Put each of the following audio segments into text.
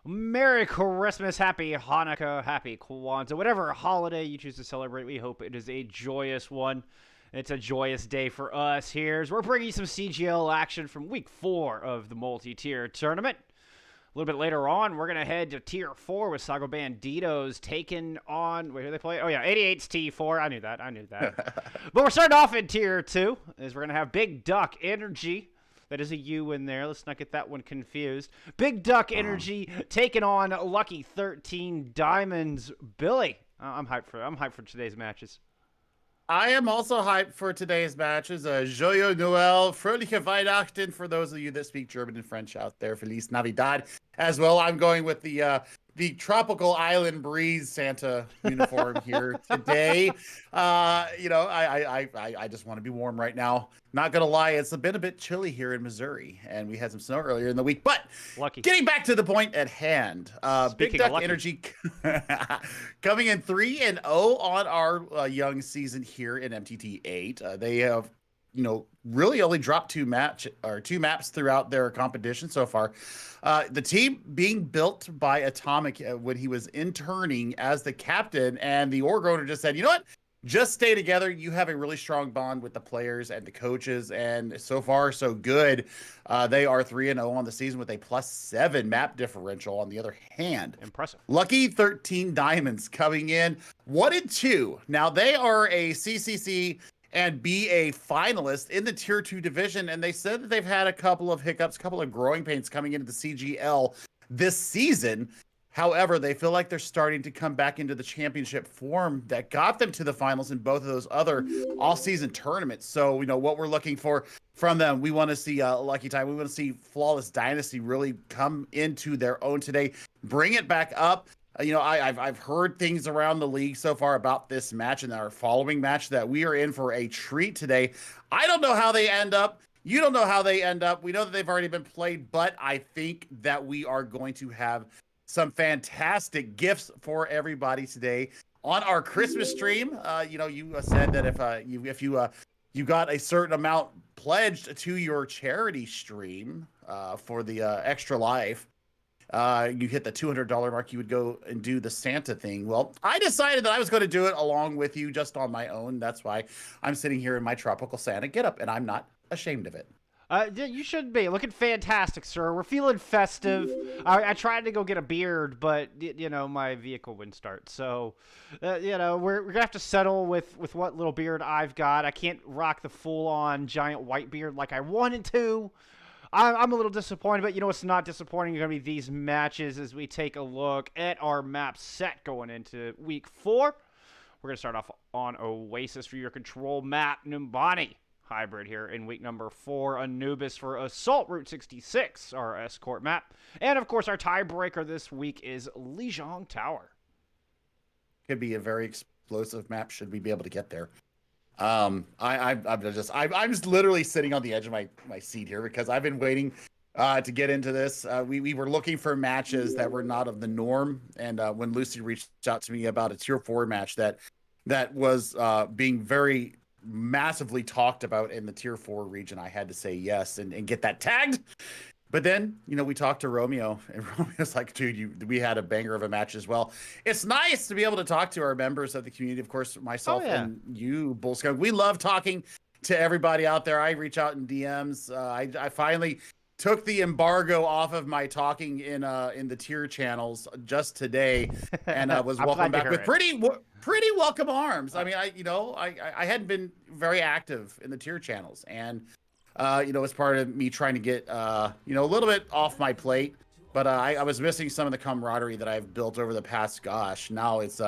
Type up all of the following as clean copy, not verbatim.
Merry Christmas, Happy Hanukkah, Happy Kwanzaa, whatever holiday you choose to celebrate. We hope it is a joyous one. It's a joyous day for us here as we're bringing you some CGL action from week 4 of the multi-tier tournament. A little bit later on, we're going to head to Tier 4 with Sago Banditos taking on... Wait, who they play? Oh, yeah, 88's T4. I knew that. But we're starting off in Tier 2 as we're going to have Big Duck Energy. That is a U in there. Let's not get that one confused. Big Duck Energy taking on Lucky 13 Diamonds. Billy, I'm hyped for today's matches. I am also hyped for today's matches. Joyeux Noël, Fröhliche Weihnachten for those of you that speak German and French out there. Feliz Navidad as well. I'm going with the tropical island breeze Santa uniform here today. I just want to be warm right now. Not gonna lie, it's been a bit chilly here in Missouri, and we had some snow earlier in the week. But Lucky. Getting back to the point at hand, Big Duck Energy coming in 3-0 on our young season here in MTT8. They have really only dropped two maps throughout their competition so far. The team being built by Atomic when he was interning as the captain, and the org owner just said, you know what? Just stay together. You have a really strong bond with the players and the coaches, and so far, so good. They are 3-0 on the season with a +7 map differential on the other hand. Impressive. Lucky 13 Diamonds coming in 1-2. Now, they are a CCC and be a finalist in the Tier 2 division, and they said that they've had a couple of hiccups, a couple of growing pains coming into the CGL this season. However, they feel like they're starting to come back into the championship form that got them to the finals in both of those other all-season tournaments. So, what we're looking for from them, we want to see Lucky Time. We want to see Flawless Dynasty really come into their own today, bring it back up. I've heard things around the league so far about this match and our following match that we are in for a treat today. I don't know how they end up. You don't know how they end up. We know that they've already been played, but I think that we are going to have some fantastic gifts for everybody today on our Christmas stream. You said that if you got a certain amount pledged to your charity stream for the Extra Life, you hit the $200 mark, you would go and do the Santa thing. Well, I decided that I was going to do it along with you just on my own. That's why I'm sitting here in my tropical Santa getup, and I'm not ashamed of it. You should be looking fantastic, sir. We're feeling festive. I tried to go get a beard, but my vehicle wouldn't start. So, we're gonna have to settle with what little beard I've got. I can't rock the full-on giant white beard like I wanted to. I'm a little disappointed, but what's not disappointing are going to be these matches as we take a look at our map set going into week 4. We're going to start off on Oasis for your control map, Numbani hybrid here in week number 4. Anubis for Assault Route 66, our escort map. And, of course, our tiebreaker this week is Lijiang Tower. Could be a very explosive map should we be able to get there. I'm just literally sitting on the edge of my seat here because I've been waiting to get into this. We were looking for matches that were not of the norm, and when Lucy reached out to me about a Tier 4 match that was being very massively talked about in the Tier 4 region, I had to say yes and get that tagged. But then, we talked to Romeo, and Romeo's like, dude, we had a banger of a match as well. It's nice to be able to talk to our members of the community. Of course, myself and you, Bullskunk, we love talking to everybody out there. I reach out in DMs. I finally took the embargo off of my talking in the tier channels just today, and was welcomed back with pretty welcome arms. I mean, I hadn't been very active in the tier channels, and as part of me trying to get, a little bit off my plate, but I was missing some of the camaraderie that I've built over the past, now it's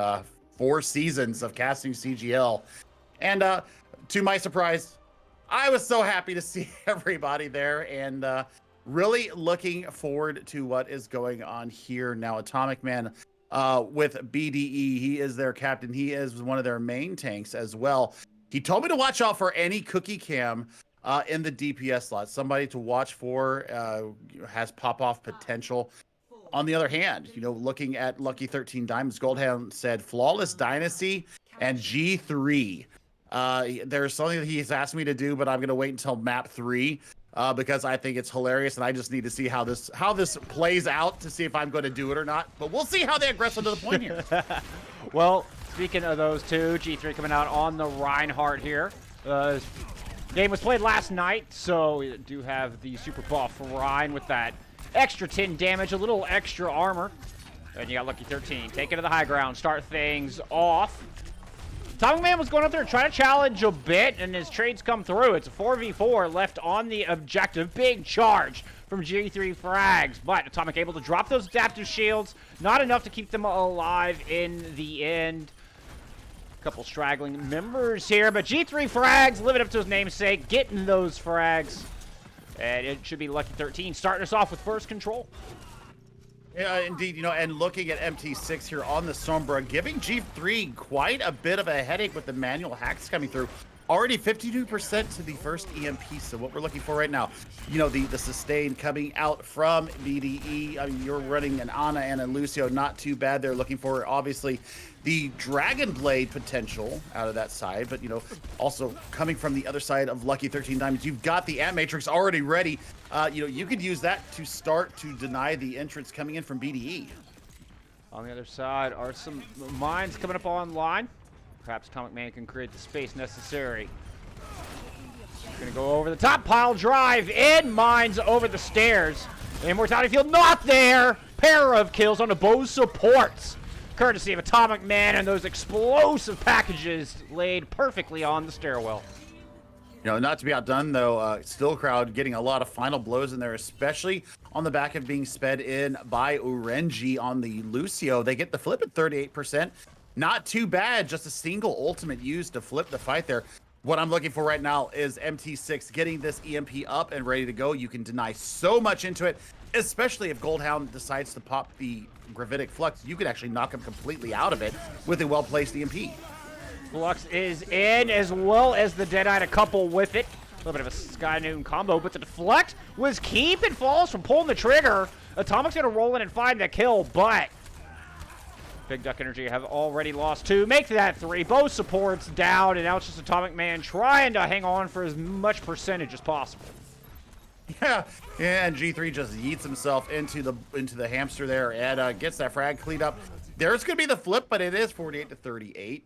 4 seasons of casting CGL. And to my surprise, I was so happy to see everybody there, and really looking forward to what is going on here now. Atomic Man with BDE, he is their captain. He is one of their main tanks as well. He told me to watch out for any cookie cam in the DPS slot. Somebody to watch for, has pop-off potential. On the other hand, looking at Lucky 13 Diamonds, Goldhound said Flawless Dynasty and G3. There's something that he's asked me to do, but I'm going to wait until map 3 because I think it's hilarious, and I just need to see how this plays out to see if I'm going to do it or not. But we'll see how they aggress into the point here. Well, speaking of those two, G3 coming out on the Reinhardt here. Game was played last night, so we do have the super buff Ryan with that extra 10 damage, a little extra armor. And you got Lucky 13. Take it to the high ground, start things off. Atomic Man was going up there trying to challenge a bit, and his trades come through. It's a 4v4 left on the objective. Big charge from G3 Frags, but Atomic able to drop those adaptive shields. Not enough to keep them alive in the end. Couple straggling members here, but G3 Frags living up to his namesake, getting those frags. And it should be Lucky 13 starting us off with first control. Yeah, indeed, you know, and looking at MT6 here on the Sombra, giving G3 quite a bit of a headache with the manual hacks coming through. Already 52% to the first EMP, so what we're looking for right now, you know, the sustain coming out from BDE. I mean, you're running an Ana and a Lucio, not too bad. They're looking for, obviously, the Dragon Blade potential out of that side, but, you know, also coming from the other side of Lucky 13 Diamonds, you've got the Ant Matrix already ready. You know, you could use that to start to deny the entrance coming in from BDE. On the other side are some mines coming up online. Perhaps Atomic Man can create the space necessary. Gonna go over the top, pile drive in, mines over the stairs. Immortality field not there. Pair of kills on the bow supports. Courtesy of Atomic Man and those explosive packages laid perfectly on the stairwell. You know, not to be outdone, though, Still Crowd getting a lot of final blows in there, especially on the back of being sped in by Urenji on the Lucio. They get the flip at 38%. Not too bad, just a single ultimate used to flip the fight there. What I'm looking for right now is MT6 getting this EMP up and ready to go. You can deny so much into it, especially if Goldhound decides to pop the Gravitic Flux. You could actually knock him completely out of it with a well-placed EMP. Flux is in, as well as the Deadeye to couple with it. A little bit of a Sky Noon combo, but the deflect was keeping Falls from pulling the trigger. Atomic's gonna roll in and find the kill, but Big Duck Energy have already lost 2. Make that 3. Both supports down, and now it's just Atomic Man trying to hang on for as much percentage as possible. Yeah, and G3 just yeets himself into the hamster there and gets that frag cleaned up. There's going to be the flip, but it is 48 to 38.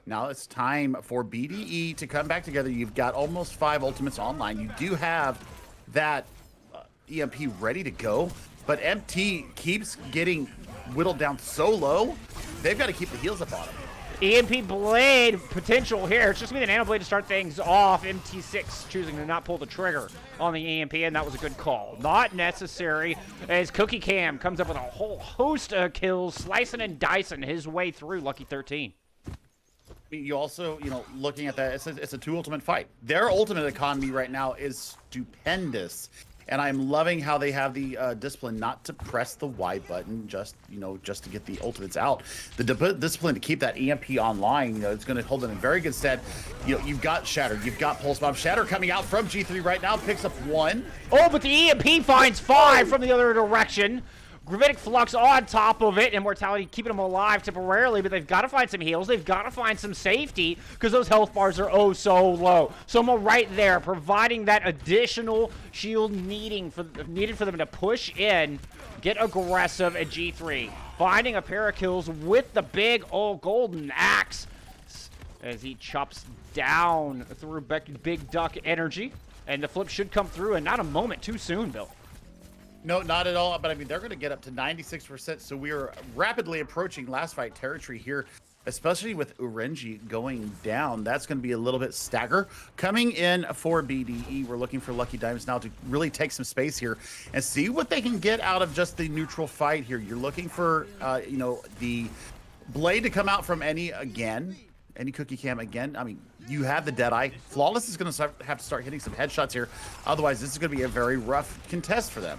Now it's time for BDE to come back together. You've got almost 5 ultimates online. You do have that EMP ready to go, but MT keeps getting whittled down so low, they've got to keep the heels up on him. EMP Blade potential here. It's just going to be the Nano Blade to start things off. MT6 choosing to not pull the trigger on the EMP, and that was a good call. Not necessary, as Cookie Cam comes up with a whole host of kills, slicing and dicing his way through Lucky 13. You also, you know, looking at that, it's a 2 ultimate fight. Their ultimate economy right now is stupendous. And I'm loving how they have the discipline not to press the Y button, just to get the ultimates out. The discipline to keep that EMP online, you know, it's going to hold them in very good stead. You know, you've got Shatter, you've got Pulse Bomb. Shatter coming out from G3 right now, picks up 1. Oh, but the EMP finds 5 from the other direction. Gravitic Flux on top of it. Immortality keeping them alive temporarily, but they've got to find some heals. They've got to find some safety because those health bars are oh so low. Someone right there providing that additional shield needed for them to push in, get aggressive at G3. Finding a pair of kills with the big old golden axe as he chops down through Big Duck Energy. And the flip should come through, and not a moment too soon, Bill. No, not at all. But I mean, they're going to get up to 96%. So we are rapidly approaching last fight territory here, especially with Urenji going down. That's going to be a little bit stagger. Coming in for BDE, we're looking for Lucky Diamonds now to really take some space here and see what they can get out of just the neutral fight here. You're looking for, you know, the blade to come out from any Cookie Cam again. I mean, you have the Deadeye. Flawless is going to have to start hitting some headshots here. Otherwise, this is going to be a very rough contest for them.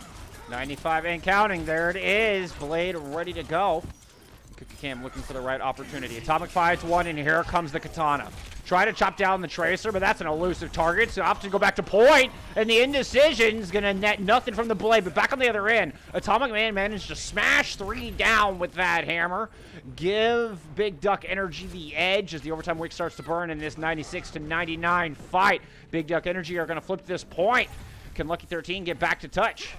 95 and counting. There it is. Blade ready to go. Cookie Cam looking for the right opportunity. Atomic finds 1, and here comes the Katana. Try to chop down the Tracer, but that's an elusive target, so opts to go back to point, and the indecision's going to net nothing from the Blade, but back on the other end, Atomic Man managed to smash 3 down with that hammer. Give Big Duck Energy the edge as the overtime wick starts to burn in this 96 to 99 fight. Big Duck Energy are going to flip this point. Can Lucky 13 get back to touch?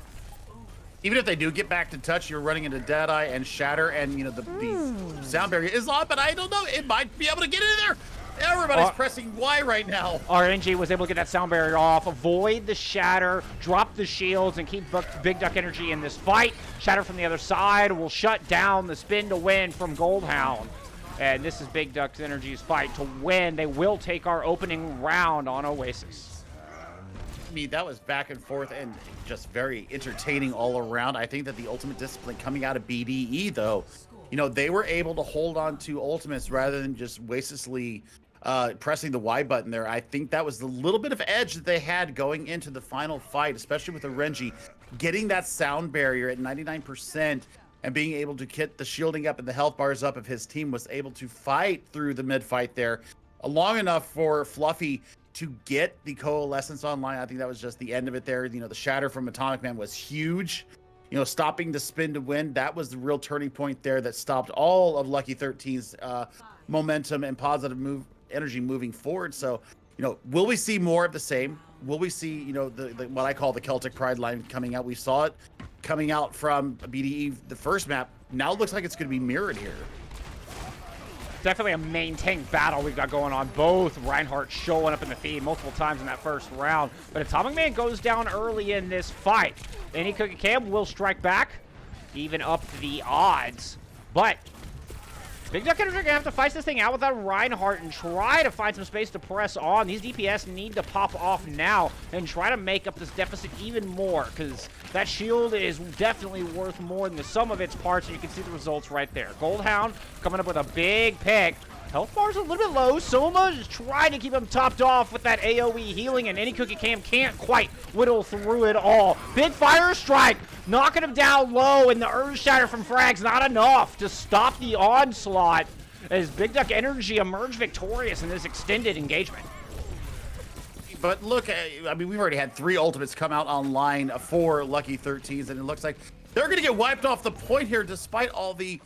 Even if they do get back to touch, you're running into Deadeye and Shatter, and you know the sound barrier is on, but I don't know. It might be able to get in there. Everybody's pressing Y right now. RNG was able to get that sound barrier off, avoid the Shatter, drop the shields, and keep Big Duck Energy in this fight. Shatter from the other side will shut down the spin to win from Goldhound. And this is Big Duck Energy's fight to win. They will take our opening round on Oasis. I mean, that was back and forth and just very entertaining all around. I think that the ultimate discipline coming out of BDE, though, you know, they were able to hold on to ultimates rather than just wastelessly pressing the Y button there. I think that was the little bit of edge that they had going into the final fight, especially with the Renji getting that sound barrier at 99% and being able to get the shielding up and the health bars up if his team was able to fight through the mid fight there long enough for Fluffy to get the Coalescence online. I think that was just the end of it there. You know, the Shatter from Atomic Man was huge. You know, stopping the spin to win, that was the real turning point there that stopped all of Lucky 13's momentum and positive energy moving forward. So, you know, will we see more of the same? Will we see, you know, the what I call the Celtic Pride line coming out? We saw it coming out from BDE, the first map. Now it looks like it's going to be mirrored here. Definitely a maintained battle we've got going on. Both Reinhardt showing up in the feed multiple times in that first round. But Atomic Man goes down early in this fight. Any Cookie Cam will strike back, even up the odds. But Big Duck Energy are going to have to fight this thing out without Reinhardt and try to find some space to press on. These DPS need to pop off now and try to make up this deficit even more, because that shield is definitely worth more than the sum of its parts, and you can see the results right there. Goldhound coming up with a big pick. Health bar's a little bit low. Soma is trying to keep him topped off with that AoE healing, and any Cookie Cam can't quite whittle through it all. Big fire strike, knocking him down low, and the Earth Shatter from Frag's not enough to stop the onslaught as Big Duck Energy emerge victorious in this extended engagement. But look, I mean, we've already had 3 ultimates come out online for Lucky 13s, and it looks like they're going to get wiped off the point here despite all the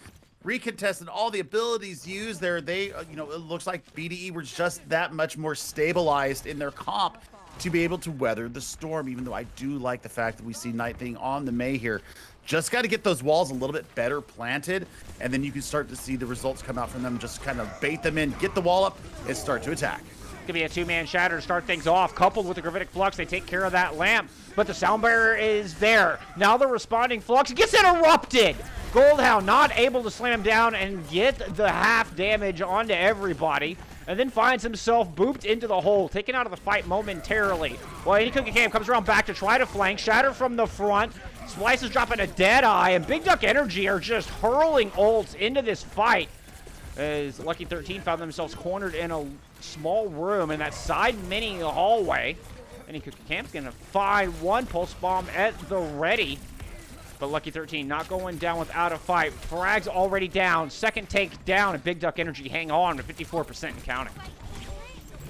recontest and all the abilities used there. They, you know, it looks like BDE were just that much more stabilized in their comp to be able to weather the storm, even though I do like the fact that we see Night Thing on the May here. Just got to get those walls a little bit better planted, and then you can start to see the results come out from them. Just kind of bait them in, get the wall up, and start to attack. Could be a 2-man Shatter to start things off. Coupled with the Gravitic Flux, they take care of that lamp, but the sound barrier is there. Now the responding Flux gets interrupted. Goldhound not able to slam down and get the half damage onto everybody, and then finds himself booped into the hole, taken out of the fight momentarily. While Any Cookie Cam comes around back to try to flank. Shatter from the front. Splice is dropping a Deadeye, and Big Duck Energy are just hurling ults into this fight as Lucky 13 found themselves cornered in a small room in that side mini hallway. Any Cookie Cam's gonna find one pulse bomb at the ready, but Lucky 13 not going down without a fight. Frag's already down. Second take down, and Big Duck Energy hang on with 54% and counting.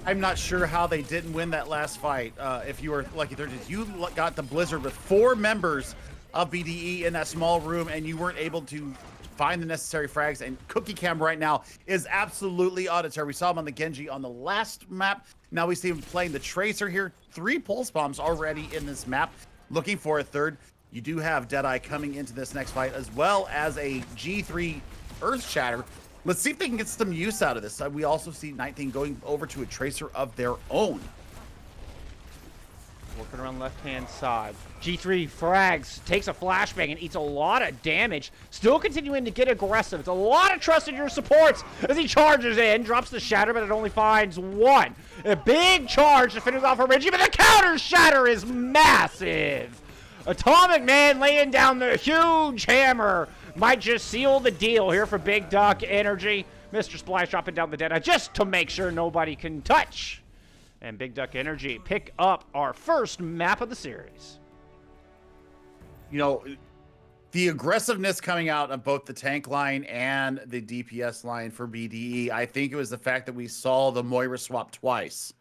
I'm not sure how they didn't win that last fight. If you were Lucky 13, you got the Blizzard with 4 members of BDE in that small room, and you weren't able to find the necessary frags. And Cookie Cam right now is absolutely auditory. We saw him on the Genji on the last map. Now we see him playing the Tracer here. 3 pulse bombs already in this map. Looking for a third. You do have Deadeye coming into this next fight, as well as a G3 Earth Shatter. Let's see if they can get some use out of this. We also see Night Thing going over to a Tracer of their own. Working around left-hand side. G3 frags, takes a flashbang and eats a lot of damage. Still continuing to get aggressive. It's a lot of trust in your supports as he charges in. Drops the Shatter, but it only finds 1. A big charge to finish off Reggie, but the counter Shatter is massive. Atomic Man laying down the huge hammer. Might just seal the deal here for Big Duck Energy. Mr. Splash dropping down the Deadeye just to make sure nobody can touch. And Big Duck Energy pick up our first map of the series. You know, the aggressiveness coming out of both the tank line and the DPS line for BDE, I think it was the fact that we saw the Moira swap twice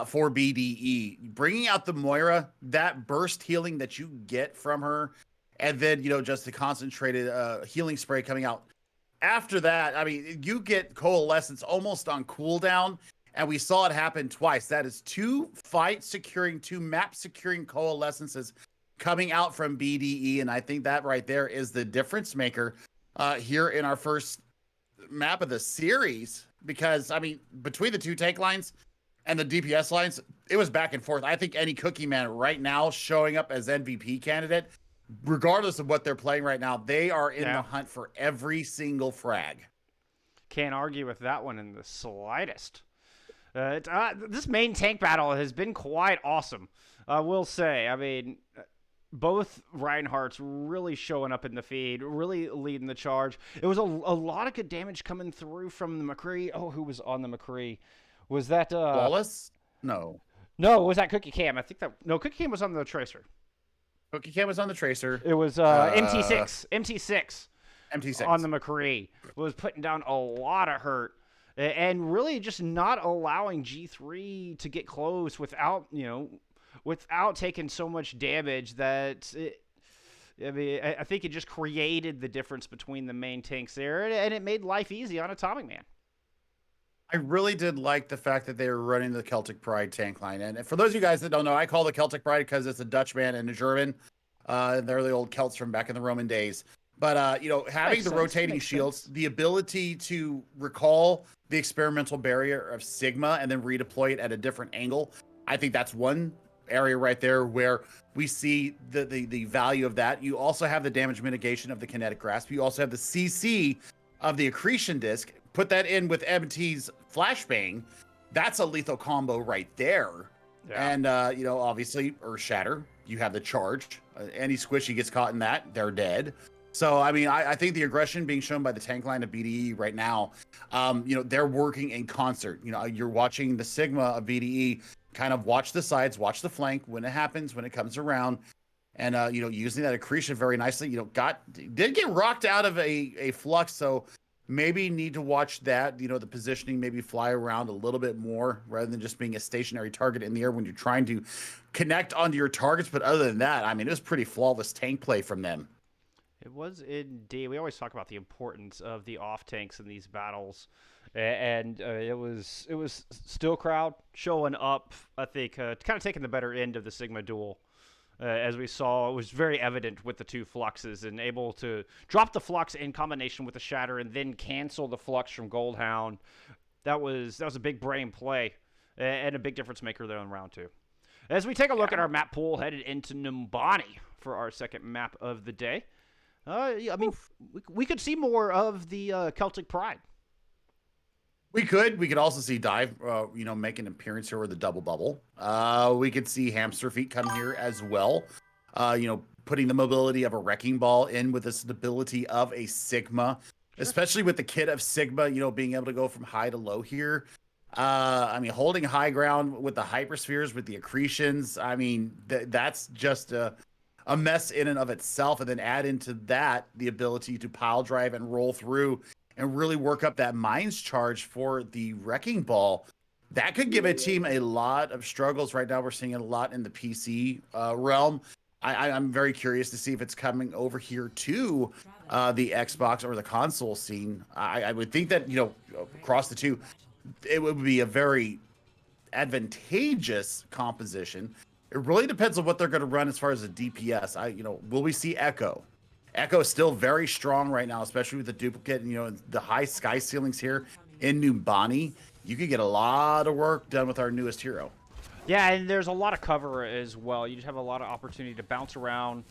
for BDE. Bringing out the Moira, that burst healing that you get from her, and then, you know, just the concentrated healing spray coming out. After that, I mean, you get Coalescence almost on cooldown, And we saw it happen twice. That is 2 fight securing, 2 map securing coalescences coming out from BDE. And I think that right there is the difference maker here in our first map of the series. Because, I mean, between the 2 tank lines and the DPS lines, it was back and forth. I think any Cookie Man right now showing up as MVP candidate, regardless of what they're playing right now, they are in the hunt for every single frag. Can't argue with that one in the slightest. This main tank battle has been quite awesome, I will say. I mean, both Reinhardts really showing up in the feed, really leading the charge. It was a lot of good damage coming through from the McCree. Oh, who was on the McCree? Was that Flawless? No. No, was that Cookie Cam? I think that Cookie Cam was on the Tracer. Cookie Cam was on the Tracer. It was MT6. MT6 on the McCree was putting down a lot of hurt. And really just not allowing G3 to get close without taking so much damage that I think it just created the difference between the main tanks there, and it made life easy on Atomic Man. I really did like the fact that they were running the Celtic Pride tank line. And for those of you guys that don't know, I call the Celtic Pride because it's a Dutchman and a German. They're the old Celts from back in the Roman days. But, having the rotating shields, the ability to recall the experimental barrier of Sigma and then redeploy it at a different angle, I think that's one area right there where we see the value of that. You also have the damage mitigation of the kinetic grasp. You also have the CC of the accretion disc. Put that in with MT's flashbang. That's a lethal combo right there. Yeah. And, obviously, Earth Shatter. You have the charge. Any squishy gets caught in that, they're dead. So, I mean, I think the aggression being shown by the tank line of BDE right now, they're working in concert. You're watching the Sigma of BDE kind of watch the sides, watch the flank when it happens, when it comes around. And, using that accretion very nicely, did get rocked out of a flux. So maybe need to watch that, the positioning, maybe fly around a little bit more rather than just being a stationary target in the air when you're trying to connect onto your targets. But other than that, I mean, it was pretty flawless tank play from them. It was indeed. We always talk about the importance of the off tanks in these battles, and it was Still Crowd showing up. I think kind of taking the better end of the Sigma duel, as we saw. It was very evident with the 2 fluxes and able to drop the flux in combination with the shatter and then cancel the flux from Goldhound. That was a big brain play and a big difference maker there in round 2. As we take a look at our map pool headed into Numbani for our second map of the day. I mean, we could see more of the Celtic Pride. We could also see Dive, make an appearance here with a double bubble. We could see Hamster Feet come here as well. Putting the mobility of a Wrecking Ball in with the stability of a Sigma, especially with the kit of Sigma, being able to go from high to low here. Holding high ground with the hyperspheres, with the accretions. I mean, that's just a mess in and of itself, and then add into that the ability to pile drive and roll through and really work up that mines charge for the Wrecking Ball. That could give a team a lot of struggles. Right now we're seeing it a lot in the PC realm. I'm very curious to see if it's coming over here to the Xbox or the console scene. I would think that, across the two, it would be a very advantageous composition. It really depends on what they're going to run as far as the DPS. Will we see Echo? Echo is still very strong right now, especially with the duplicate and, the high sky ceilings here in Numbani. You could get a lot of work done with our newest hero. Yeah, and there's a lot of cover as well. You just have a lot of opportunity to bounce around,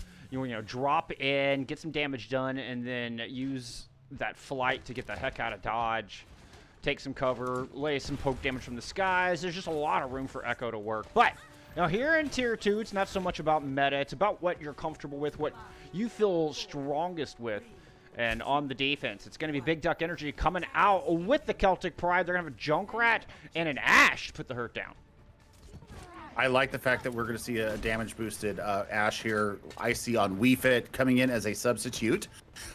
drop in, get some damage done, and then use that flight to get the heck out of dodge. Take some cover, lay some poke damage from the skies. There's just a lot of room for Echo to work. But now here in Tier 2, it's not so much about meta. It's about what you're comfortable with, what you feel strongest with. And on the defense, it's going to be Big Duck Energy coming out with the Celtic Pride. They're going to have a Junkrat and an Ash to put the hurt down. I like the fact that we're going to see a damage boosted Ash here. I see on Wii Fit coming in as a substitute.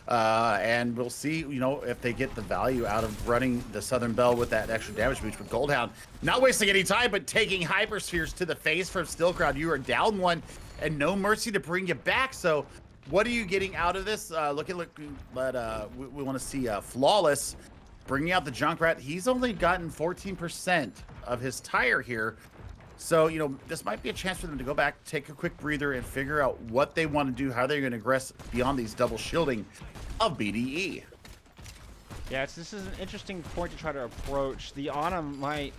And we'll see, if they get the value out of running the Southern Belle with that extra damage boost with Goldhound. Not wasting any time, but taking Hyperspheres to the face from Still Crowd. You are down one and no mercy to bring you back. So what are you getting out of this? We want to see Flawless bringing out the Junkrat. He's only gotten 14% of his tire here. So, you know, this might be a chance for them to go back, take a quick breather, and figure out what they want to do, how they're going to aggress beyond these double shielding of BDE. Yeah, this is an interesting point to try to approach. The Ana might,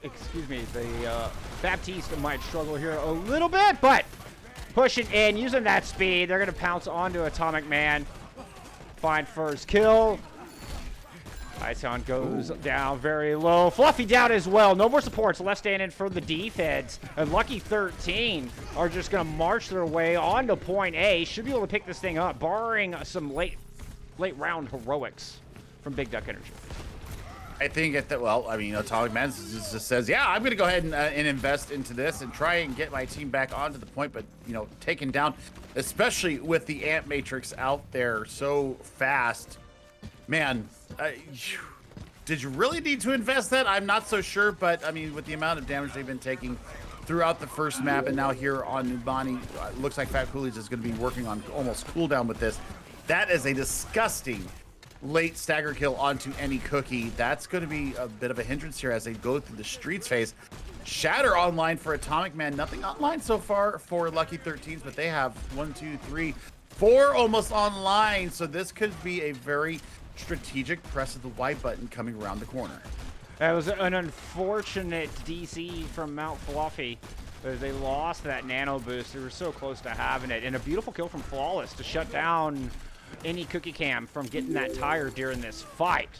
excuse me, the Baptiste might struggle here a little bit, but pushing in, using that speed, they're going to pounce onto Atomic Man. Find first kill. Ison goes down very low. Fluffy down as well. No more supports left standing for the defense. And Lucky 13 are just going to march their way onto point A. Should be able to pick this thing up, barring some late round heroics from Big Duck Energy. I think at that, well, I mean, Atomic Man just says, yeah, I'm going to go ahead and invest into this and try and get my team back onto the point, but, you know, taken down, especially with the Ant Matrix out there so fast. Man, did you really need to invest that? I'm not so sure, but, I mean, with the amount of damage they've been taking throughout the first map and now here on Numbani, looks like Fat Coolidge is going to be working on almost cooldown with this. That is a disgusting late stagger kill onto any cookie. That's going to be a bit of a hindrance here as they go through the streets phase. Shatter online for Atomic Man. Nothing online so far for Lucky 13s, but they have 1, 2, 3, 4 almost online. So this could be a very strategic press of the Y button coming around the corner. That was an unfortunate DC from Mount Fluffy. They lost that nano boost. They were so close to having it. And a beautiful kill from Flawless to shut down any Cookie Cam from getting that tire during this fight.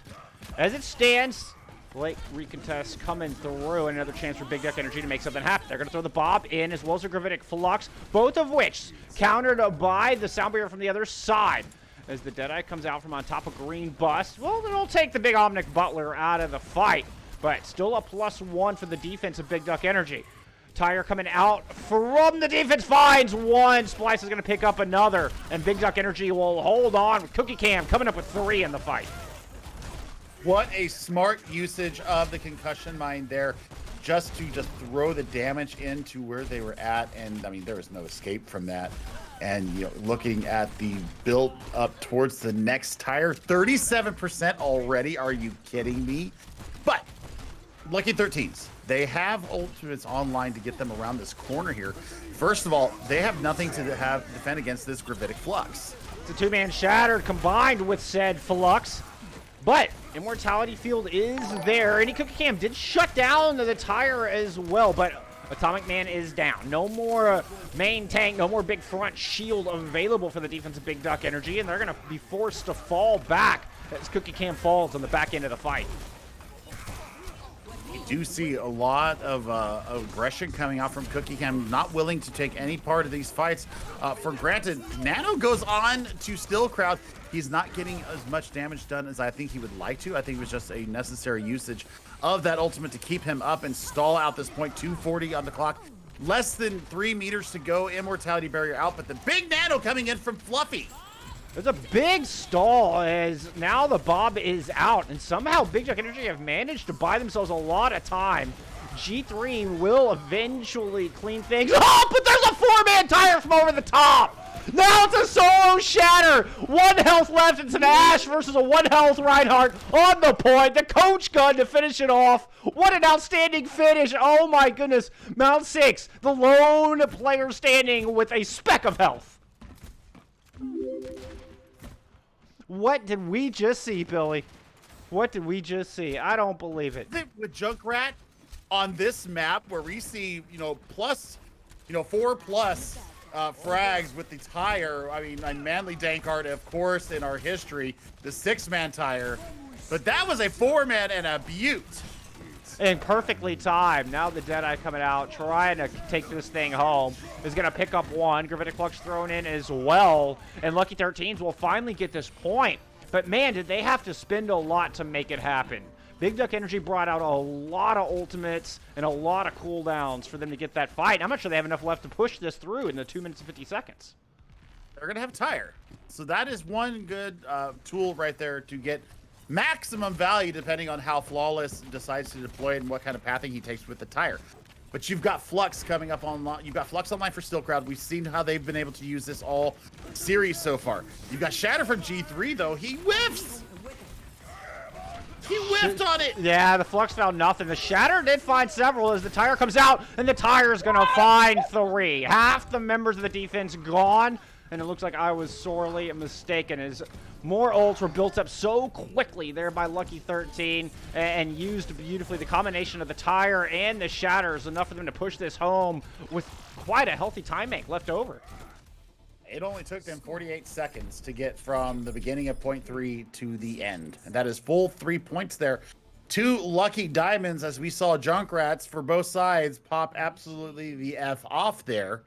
As it stands, late recontest coming through. Another chance for Big Duck Energy to make something happen. They're going to throw the Bob in as well as the Gravitic Flux, both of which countered by the Sound Barrier from the other side. As the Deadeye comes out from on top of Green Bust, well, it'll take the big Omnic Butler out of the fight, but still a +1 for the defense of Big Duck Energy. Tire coming out from the defense, finds one. Splice is going to pick up another, and Big Duck Energy will hold on with Cookie Cam coming up with 3 in the fight. What a smart usage of the concussion mine there, just to throw the damage into where they were at, and I mean there was no escape from that. And you know, looking at the build up towards the next tire, 37% already. Are you kidding me? But Lucky 13s, they have ultimates online to get them around this corner here. First of all, they have nothing to defend against this Gravitic Flux. It's a 2-man Shatter combined with said Flux. But Immortality Field is there. Any Cookie Cam did shut down the tire as well, but Atomic Man is down. No more main tank, no more big front shield available for the defense of Big Duck Energy, and they're going to be forced to fall back as Cookie Cam falls on the back end of the fight. You do see a lot of aggression coming out from Cookie Cam, not willing to take any part of these fights for granted. Nano goes on to Still Crowd. He's not getting as much damage done as I think he would like to. I think it was just a necessary usage of that ultimate to keep him up and stall out this point. 240 on the clock. Less than 3 meters to go. Immortality Barrier out, but the big Nano coming in from Fluffy. There's a big stall as now the Bob is out, and somehow Big Duck Energy have managed to buy themselves a lot of time. G3 will eventually clean things up, but there's a 4-man tire from over the top. Now it's a solo Shatter. 1 health left. It's an Ash versus a 1 health Reinhardt on the point. The coach gun to finish it off. What an outstanding finish. Oh my goodness. Mount 6, the lone player standing with a speck of health. What did we just see, Billy? What did we just see? I don't believe it. With Junkrat on this map where we see, plus, 4+ frags with the tire. I mean, on Manly Dankard, of course, in our history, the 6-man tire. But that was a 4-man and a beaut. And perfectly timed. Now the Deadeye coming out, trying to take this thing home. Is going to pick up 1. Gravitic Flux thrown in as well. And Lucky 13s will finally get this point. But man, did they have to spend a lot to make it happen. Big Duck Energy brought out a lot of ultimates and a lot of cooldowns for them to get that fight. I'm not sure they have enough left to push this through in the 2 minutes and 50 seconds. They're going to have tire. So that is one good tool right there to get maximum value depending on how Flawless decides to deploy it and what kind of pathing he takes with the tire. But you've got Flux coming up online. You've got Flux online for Still Crowd. We've seen how they've been able to use this all series so far. You've got Shatter from G3, though. He whiffs! He whiffed on it. Yeah, the Flux found nothing. The Shatter did find several as the Tire comes out, and the Tire's gonna find 3. Half the members of the defense gone, and it looks like I was sorely mistaken as more ults were built up so quickly there by Lucky 13 and used beautifully. The combination of the Tire and the Shatter is enough for them to push this home with quite a healthy time bank left over. It only took them 48 seconds to get from the beginning of point 3 to the end. And that is full 3 points there. 2 lucky diamonds, as we saw Junkrats for both sides pop absolutely the F off there.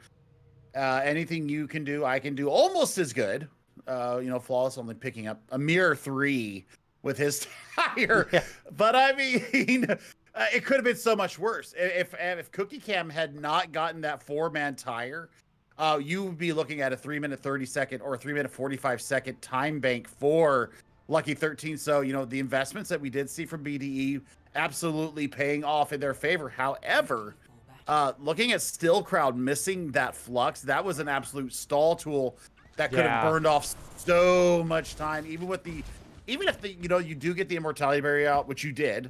Anything you can do, I can do almost as good. Flawless only picking up a mere 3 with his Tire. Yeah. But I mean, it could have been so much worse. If Cookie Cam had not gotten that 4-man Tire, you would be looking at a 3-minute 30-second or a 3-minute 45-second time bank for Lucky 13. So, the investments that we did see from BDE absolutely paying off in their favor. However, looking at Still Crowd missing that Flux, that was an absolute stall tool that could have burned off so much time. Even if you do get the immortality barrier out, which you did,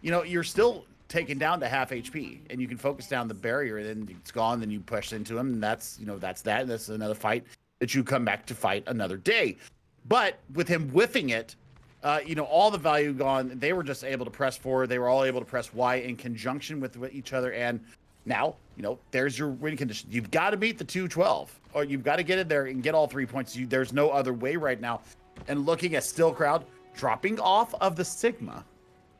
you're still taken down to half HP, and you can focus down the barrier, and then it's gone. Then you push into him, and that's that. That's another fight that you come back to fight another day. But with him whiffing it, all the value gone. They were just able to press forward. They were all able to press Y in conjunction with each other, and now there's your win condition. You've got to beat the 212, or you've got to get in there and get all 3 points. There's no other way right now. And looking at Still Crowd dropping off of the Sigma,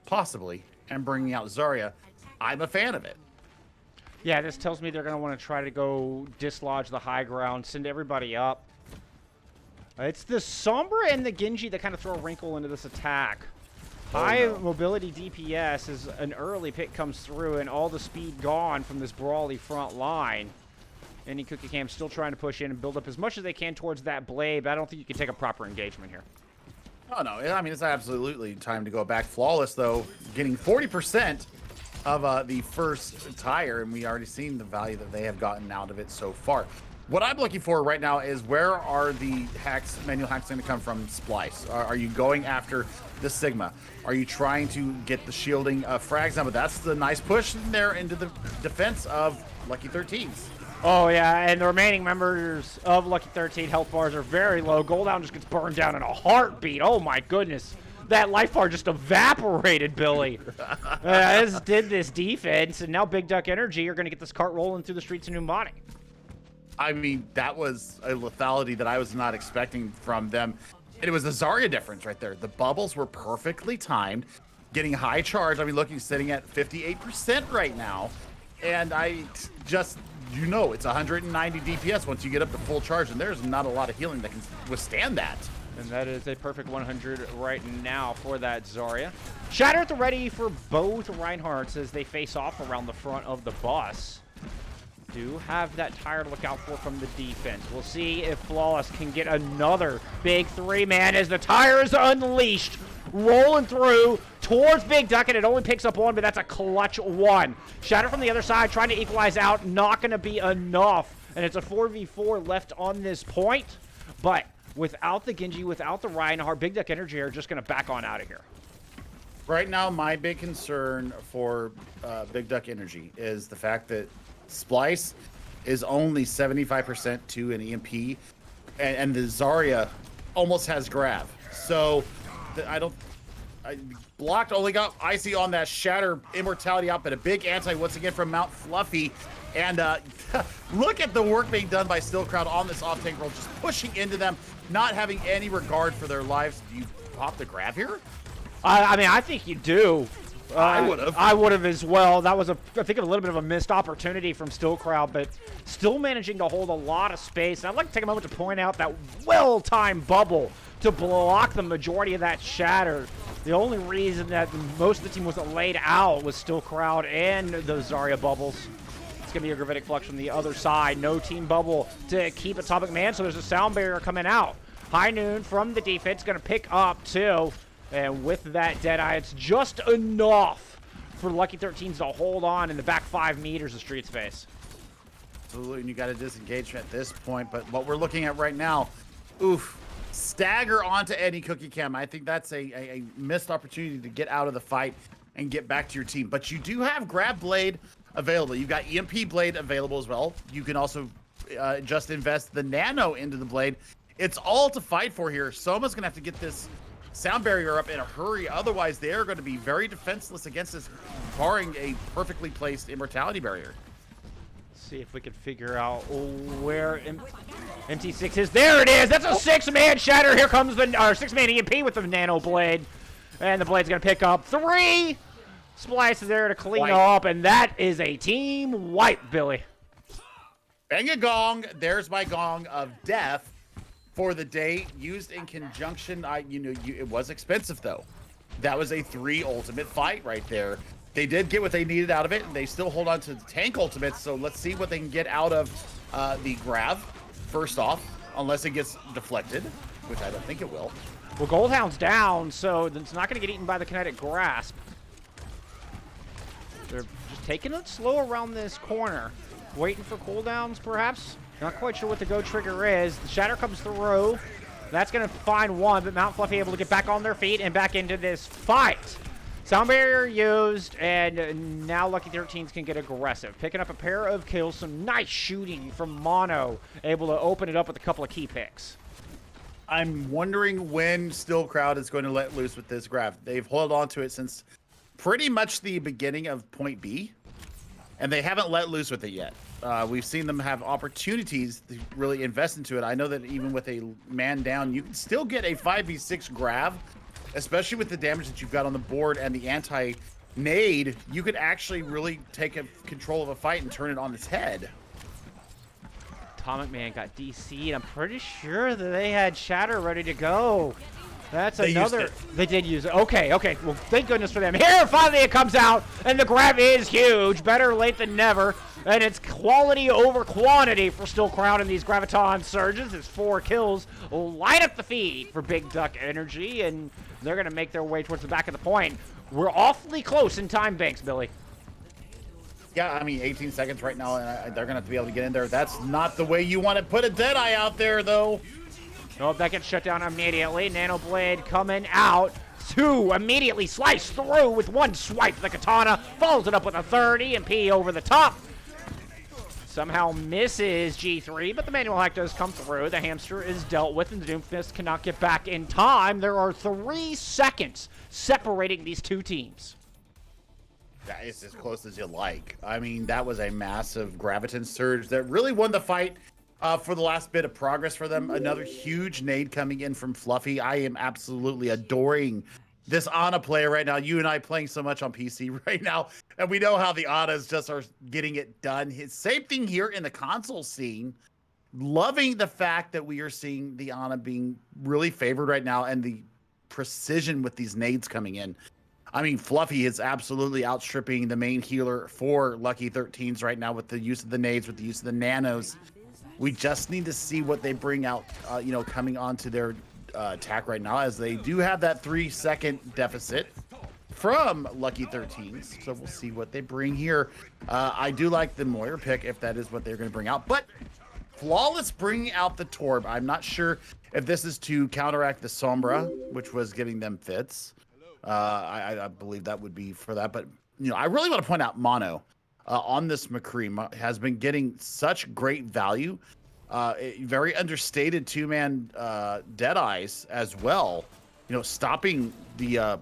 possibly, and bringing out Zarya, I'm a fan of it. Yeah, this tells me they're going to want to try to go dislodge the high ground, send everybody up. It's the Sombra and the Genji that kind of throw a wrinkle into this attack. High mobility DPS as an early pick comes through, and all the speed gone from this brawly front line. Any Cookie Cam still trying to push in and build up as much as they can towards that blade, but I don't think you can take a proper engagement here. Oh, no. I mean, it's absolutely time to go back. Flawless, though, getting 40% of the first Tire, and we already seen the value that they have gotten out of it so far. What I'm looking for right now is where are the manual hacks going to come from Splice? Are you going after the Sigma? Are you trying to get the shielding of frags now? But that's the nice push in there into the defense of Lucky 13s. Oh, yeah, and the remaining members of Lucky 13 health bars are very low. Goldown just gets burned down in a heartbeat. Oh, my goodness. That life bar just evaporated, Billy. This did this defense, and now Big Duck Energy are going to get this cart rolling through the streets of Numani. I mean, that was a lethality that I was not expecting from them. And it was the Zarya difference right there. The bubbles were perfectly timed, getting high charge. I mean, sitting at 58% right now. And I just... it's 190 DPS once you get up to full charge, and there's not a lot of healing that can withstand that. And that is a perfect 100 right now for that Zarya. Shatter at the ready for both Reinhardts as they face off around the front of the bus. Do have that Tire to look out for from the defense. We'll see if Flawless can get another big 3-man as the Tire is unleashed, rolling through towards Big Duck, and it only picks up 1, but that's a clutch 1. Shatter from the other side, trying to equalize out, not going to be enough, and it's a 4v4 left on this point, but without the Genji, without the Reinhardt, Big Duck Energy are just going to back on out of here. Right now, my big concern for Big Duck Energy is the fact that Splice is only 75% to an EMP, and the Zarya almost has grab. So blocked, only got Icy on that Shatter immortality out, but a big anti once again from Mount Fluffy. And look at the work being done by Still Crowd on this off-tank roll, just pushing into them, not having any regard for their lives. Do you pop the grab here? I mean, I think you do. I would have. I would have as well. That was, I think, a little bit of a missed opportunity from Still Crowd, but still managing to hold a lot of space. And I'd like to take a moment to point out that well-timed bubble to block the majority of that Shatter. The only reason that most of the team wasn't laid out was Still Crowd and those Zarya bubbles. It's going to be a Gravitic Flux from the other side. No team bubble to keep Atomic Man, so there's a sound barrier coming out. High Noon from the defense, going to pick up two. And with that Deadeye, it's just enough for Lucky 13s to hold on in the back 5 meters of street space. Absolutely, and you got to disengage at this point. But what we're looking at right now, oof, stagger onto Eddie Cookie Cam. I think that's a missed opportunity to get out of the fight and get back to your team. But you do have Grab Blade available. You've got EMP Blade available as well. You can also just invest the Nano into the Blade. It's all to fight for here. Soma's going to have to get this sound barrier up in a hurry. Otherwise, they're going to be very defenseless against this, barring a perfectly placed Immortality barrier. See if we can figure out where MT6 is. There it is. That's a 6-man shatter. Here comes the 6-man EMP with the Nano Blade. And the Blade's going to pick up 3. Splices there to clean up. And that is a team wipe, Billy. Bang a gong. There's my gong of death for the day, used in conjunction. It was expensive, though. That was a 3 ultimate fight right there. They did get what they needed out of it, and they still hold on to the tank ultimates, so let's see what they can get out of the Grav, first off, unless it gets deflected, which I don't think it will. Well, Goldhound's down, so it's not going to get eaten by the kinetic grasp. They're just taking it slow around this corner. Waiting for cooldowns, perhaps? Not quite sure what the go trigger is. The shatter comes through. That's going to find one, but Mount Fluffy able to get back on their feet and back into this fight. Sound barrier used, and now Lucky 13s can get aggressive. Picking up a pair of kills, some nice shooting from Mono, able to open it up with a couple of key picks. I'm wondering when Still Crowd is going to let loose with this Grav. They've held on to it since pretty much the beginning of Point B, and they haven't let loose with it yet. We've seen them have opportunities to really invest into it. I know that even with a man down, you can still get a 5v6 Grav, especially with the damage that you've got on the board and the anti-nade. You could actually really take control of a fight and turn it on its head. Atomic Man got DC'd. I'm pretty sure that they had Shatter ready to go. That's another. They did use it. Okay. Well, thank goodness for them. Here, finally it comes out, and the grab is huge. Better late than never. And it's quality over quantity for Still Crowd in these Graviton Surges. It's 4 kills. Light up the feed for Big Duck Energy, and they're going to make their way towards the back of the point. We're awfully close in time banks, Billy. Yeah, I mean, 18 seconds right now, and they're going to have to be able to get in there. That's not the way you want to put a Deadeye out there, though. Nope, that gets shut down immediately. Nano Blade coming out. 2 immediately sliced through with 1 swipe. The Katana follows it up with a 30 and P over the top. Somehow misses G3, but the manual hack does come through. The hamster is dealt with, and the Doomfist cannot get back in time. There are 3 seconds separating these 2 teams. That is as close as you like. I mean, that was a massive Graviton Surge that really won the fight for the last bit of progress for them. Another huge nade coming in from Fluffy. I am absolutely adoring this Ana player right now. You and I playing so much on PC right now, and we know how the Anas just are getting it done. Same thing here in the console scene. Loving the fact that we are seeing the Ana being really favored right now, and the precision with these nades coming in. I mean, Fluffy is absolutely outstripping the main healer for Lucky 13s right now with the use of the nades, with the use of the nanos. We just need to see what they bring out, coming onto their attack right now, as they do have that 3-second deficit from Lucky 13s. So we'll see what they bring here. I do like the Moyer pick if that is what they're going to bring out. But Flawless bringing out the Torb. I'm not sure if this is to counteract the Sombra, which was giving them fits. I believe that would be for that. But, I really want to point out Mono on this McCree has been getting such great value. Very understated 2-man Deadeyes as well. Stopping the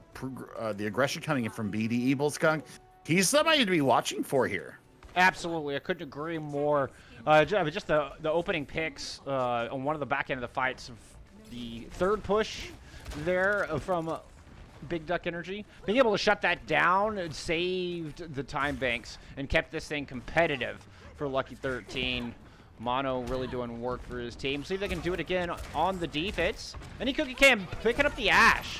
aggression coming in from BD Evil Skunk. He's somebody to be watching for here. Absolutely, I couldn't agree more. Just the opening picks on one of the back end of the fights. The 3rd push there from Big Duck Energy. Being able to shut that down, it saved the time banks and kept this thing competitive for Lucky 13. Mono really doing work for his team. See if they can do it again on the defense. And he Cookie Cam picking up the Ash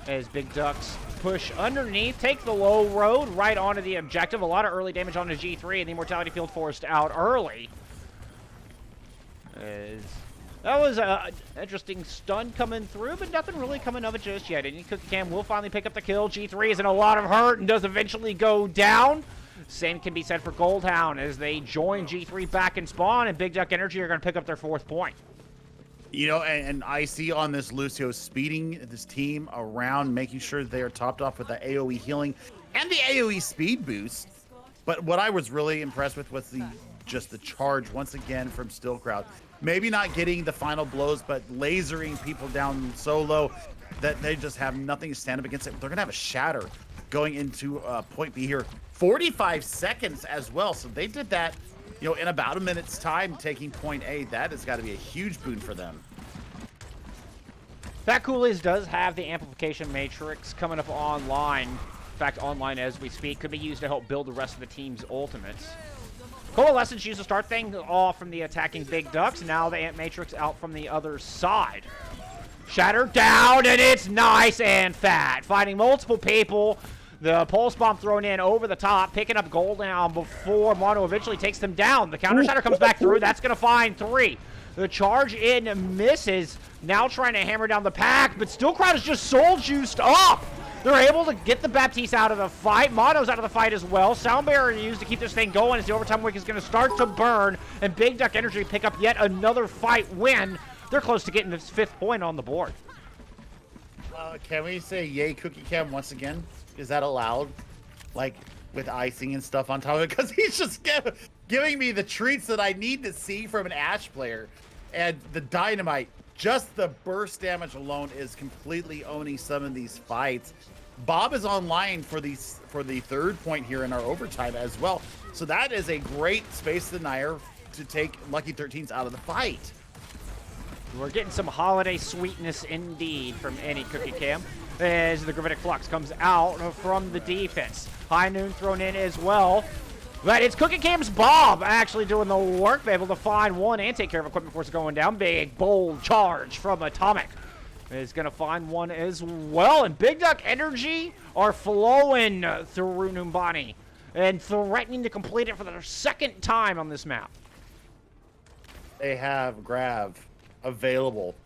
as Big Ducks push underneath, take the low road right onto the objective. A lot of early damage on the G3, and the Immortality Field forced out early. That was an interesting stun coming through, but nothing really coming of it just yet. And Cookie Cam will finally pick up the kill. G3 is in a lot of hurt and does eventually go down. Same can be said for Goldhound as they join G3 back in spawn, and Big Duck Energy are going to pick up their 4th point. You know, and I see on this Lucio speeding this team around, making sure they are topped off with the AoE healing and the AoE speed boost. But what I was really impressed with was just the charge once again from Still Crowd. Maybe not getting the final blows, but lasering people down so low that they just have nothing to stand up against it. They're gonna have a shatter going into point B here. 45 seconds as well. So they did that, you know, in about a minute's time, taking point A. That has got to be a huge boon for them. Fat Coolies does have the amplification matrix coming up online. In fact, online as we speak. Could be used to help build the rest of the team's ultimates. Coalescence used to start things off from the attacking Big Ducks. Now the Amp Matrix out from the other side. Shatter down, and it's nice and fat. Finding multiple people. The Pulse Bomb thrown in over the top, picking up gold now before Mono eventually takes them down. The Counter Shatter comes back through. That's going to find 3. The charge in misses. Now trying to hammer down the pack, but Still Crowd is just soul juiced up. They're able to get the Baptiste out of the fight. Mono's out of the fight as well. Sound Barrier used to keep this thing going as the overtime wick is going to start to burn. And Big Duck Energy pick up yet another fight win. They're close to getting this 5th point on the board. Can we say yay Cookie Cam once again? Is that allowed? Like with icing and stuff on top of it? Because he's just giving me the treats that I need to see from an Ashe player. And the Dynamite, just the burst damage alone is completely owning some of these fights. Bob is online for the 3rd point here in our overtime as well. So that is a great space denier to take Lucky 13s out of the fight. We're getting some holiday sweetness indeed from any Cookie Cam as the Gravitic Flux comes out from the defense. High Noon thrown in as well. But it's Cookie Cam's Bob actually doing the work, able to find one and take care of equipment before it's going down. Big, bold charge from Atomic is going to find one as well. And Big Duck Energy are flowing through Numbani and threatening to complete it for the 2nd time on this map. They have Grav available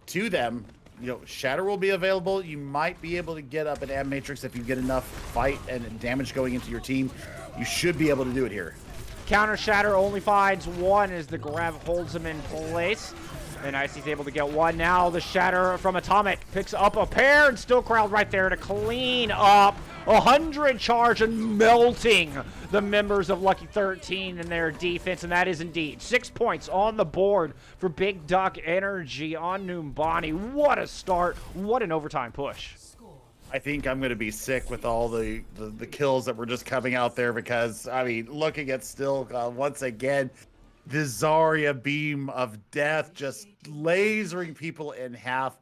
to them. You know, Shatter will be available. You might be able to get up an Amp Matrix if you get enough fight and damage going into your team. You should be able to do it here. Counter Shatter only finds 1 as the Grav holds him in place. And Icy's able to get 1. Now the Shatter from Atomic picks up a pair, and Still Crowd right there to clean up 100 charge and melting the members of Lucky 13 in their defense. And that is indeed 6 points on the board for Big Duck Energy on Numbani. What a start. What an overtime push. I think I'm going to be sick with all the kills that were just coming out there because, I mean, looking at Still, once again, the Zarya beam of death just lasering people in half.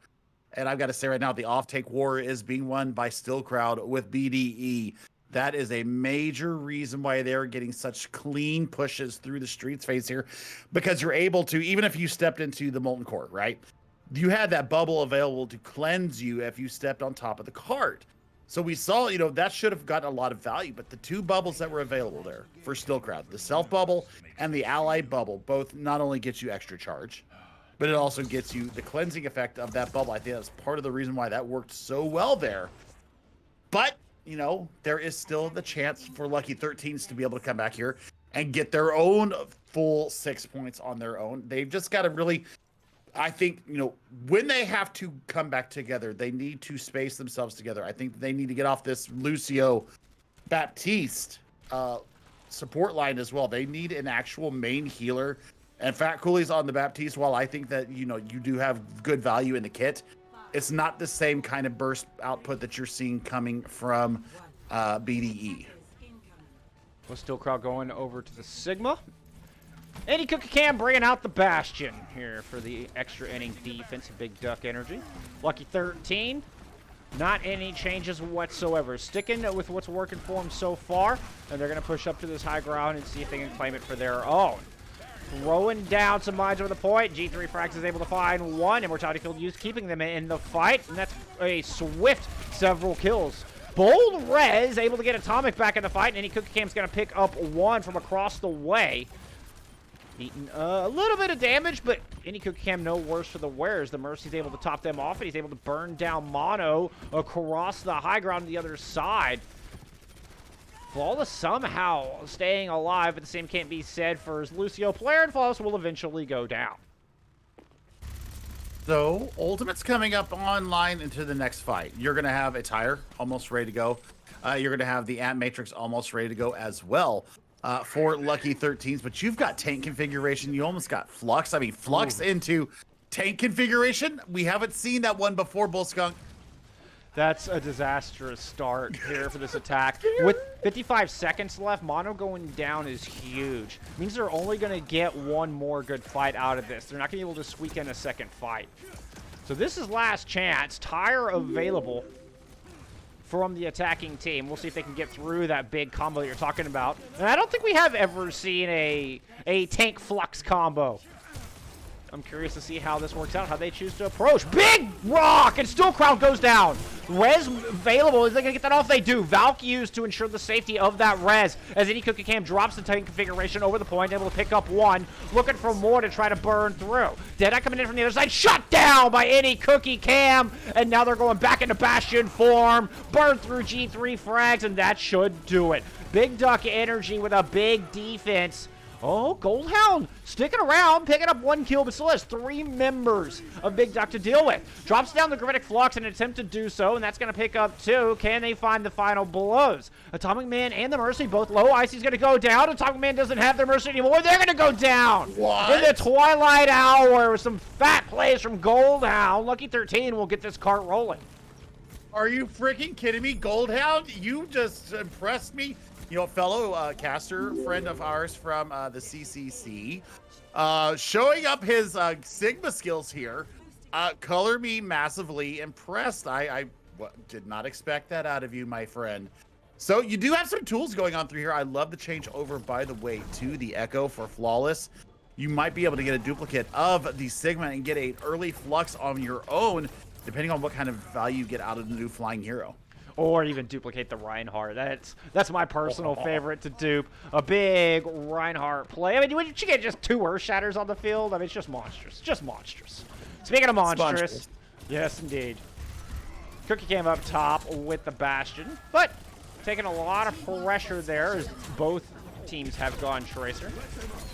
And I've got to say right now, the off-take war is being won by Still Crowd with BDE. That is a major reason why they're getting such clean pushes through the streets phase here, because you're able to, even if you stepped into the Molten Core, right? You had that bubble available to cleanse you if you stepped on top of the cart. So we saw, you know, that should have gotten a lot of value, but the 2 bubbles that were available there for Still Crowd, the self bubble and the ally bubble, both not only get you extra charge, but it also gets you the cleansing effect of that bubble. I think that's part of the reason why that worked so well there. But, you know, there is still the chance for Lucky 13s to be able to come back here and get their own full 6 points on their own. They've just got to really, I think, you know, when they have to come back together, they need to space themselves together. I think they need to get off this Lucio Baptiste support line as well. They need an actual main healer. And Fat Cooley's on the Baptiste, while I think that, you know, you do have good value in the kit, it's not the same kind of burst output that you're seeing coming from BDE. Well, Still Crowd going over to the Sigma. Any Cookie Cam bringing out the Bastion here for the extra inning defense of Big Duck Energy. Lucky 13, not any changes whatsoever. Sticking with what's working for them so far, and they're going to push up to this high ground and see if they can claim it for their own. Throwing down some mines over the point. G3 Frax is able to find 1. Immortality Field used, keeping them in the fight, and that's a swift several kills. Bold Rez able to get Atomic back in the fight, and any Cookie Cam's going to pick up 1 from across the way. Eating a little bit of damage, but any Cookie Cam no worse for the wears. The Mercy's able to top them off, and he's able to burn down Mono across the high ground on the other side. Flawless somehow staying alive, but the same can't be said for his Lucio player, and Flawless will eventually go down. So, Ultimate's coming up online into the next fight. You're going to have a tire almost ready to go. You're going to have the Ant Matrix almost ready to go as well for Lucky 13s. But you've got tank configuration. You almost got Flux. I mean, Flux into tank configuration. We haven't seen that one before, Bull Skunk. That's a disastrous start here for this attack. With 55 seconds left, Mono going down is huge. It means they're only going to get one more good fight out of this. They're not going to be able to squeak in a second fight. So this is last chance. Tire available from the attacking team. We'll see if they can get through that big combo that you're talking about. And I don't think we have ever seen a tank Flux combo. I'm curious to see how this works out, how they choose to approach. Big rock, and still crowd goes down. Res available. Is they going to get that off? They do. Valk used to ensure the safety of that res as any Cookie Cam drops the tank configuration over the point, able to pick up one, looking for more to try to burn through. Deadeye coming in from the other side, shut down by any Cookie Cam, and now they're going back into Bastion form. Burn through G3 frags, and that should do it. Big Duck Energy with a big defense. Oh, Goldhound sticking around, picking up one kill, but still has 3 members of Big Duck to deal with. Drops down the Gravitic Flux in an attempt to do so, and that's going to pick up 2. Can they find the final blows? Atomic Man and the Mercy both low. Icy's going to go down. Atomic Man doesn't have their Mercy anymore. They're going to go down. What? In the Twilight Hour with some fat plays from Goldhound. Lucky 13 will get this cart rolling. Are you freaking kidding me? Goldhound, you just impressed me. You know, fellow caster friend of ours from the CCC, showing up his Sigma skills here, color me massively impressed. I did not expect that out of you, my friend. So you do have some tools going on through here. I love the change over, by the way, to the Echo for Flawless. You might be able to get a duplicate of the Sigma and get an early Flux on your own, depending on what kind of value you get out of the new Flying Hero. Or even duplicate the Reinhardt. That's my personal favorite to dupe. A big Reinhardt play. I mean, would you get just 2 Earth Shatters on the field? I mean, it's just monstrous. Just monstrous. Speaking of monstrous. Yes, indeed. Cookie came up top with the Bastion, but taking a lot of pressure there as both teams have gone Tracer.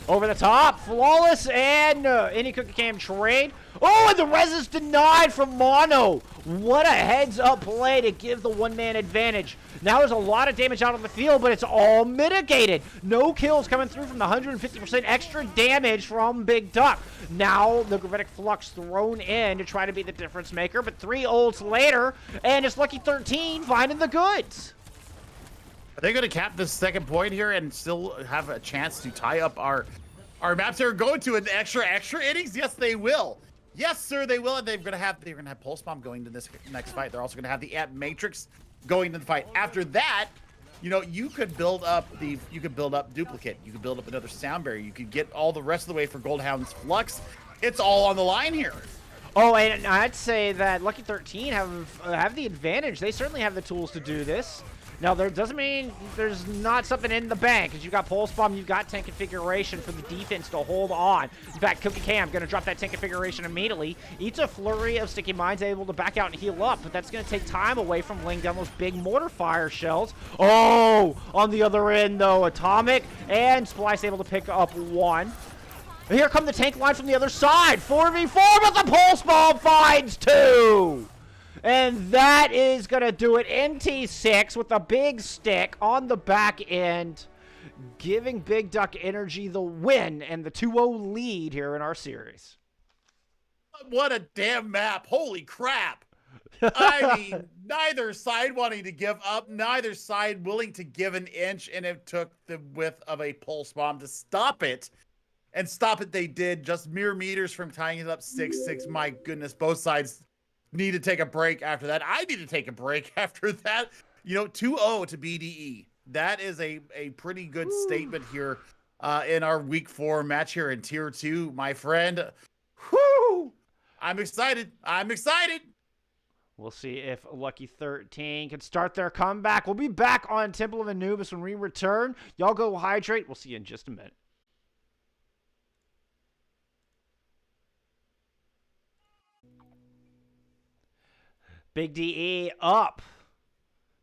Over the top, Flawless and any Cookie Cam trade. Oh, and the res is denied from Mono. What a heads-up play to give the one-man advantage. Now there's a lot of damage out on the field, but it's all mitigated. No kills coming through from the 150% extra damage from Big Duck. Now the Gravitic Flux thrown in to try to be the difference maker, but 3 ults later, and it's Lucky 13 finding the goods. Are they going to cap this second point here and still have a chance to tie up our maps? They're going to an extra innings. Yes, they will. Yes, sir, they will. And they're going to have Pulse Bomb going to this next fight. They're also going to have the Ant Matrix going to the fight. After that, you know, you could build up Duplicate. You could build up another Sound Barrier. You could get all the rest of the way for Goldhound's Flux. It's all on the line here. Oh, and I'd say that Lucky 13 have the advantage. They certainly have the tools to do this. Now, there doesn't mean there's not something in the bank, because you've got Pulse Bomb, you've got tank configuration for the defense to hold on. In fact, Cookie Cam going to drop that tank configuration immediately. Eats a flurry of Sticky Mines, able to back out and heal up, but that's going to take time away from laying down those big mortar fire shells. Oh, on the other end, though, Atomic and Splice able to pick up 1. And here come the tank line from the other side. 4v4, but the Pulse Bomb finds 2. And that is going to do it. NT6 with a big stick on the back end, giving Big Duck Energy the win and the 2-0 lead here in our series. What a damn map. Holy crap. I mean, neither side wanting to give up, neither side willing to give an inch, and it took the width of a Pulse Bomb to stop it. And stop it they did, just mere meters from tying it up 6-6. My goodness, both sides need to take a break after that. I need to take a break after that. You know, 2-0 to BDE. That is a pretty good statement here in our week 4 match here in tier 2, my friend. Whoo! I'm excited. I'm excited. We'll see if Lucky 13 can start their comeback. We'll be back on Temple of Anubis when we return. Y'all go hydrate. We'll see you in just a minute. Big DE up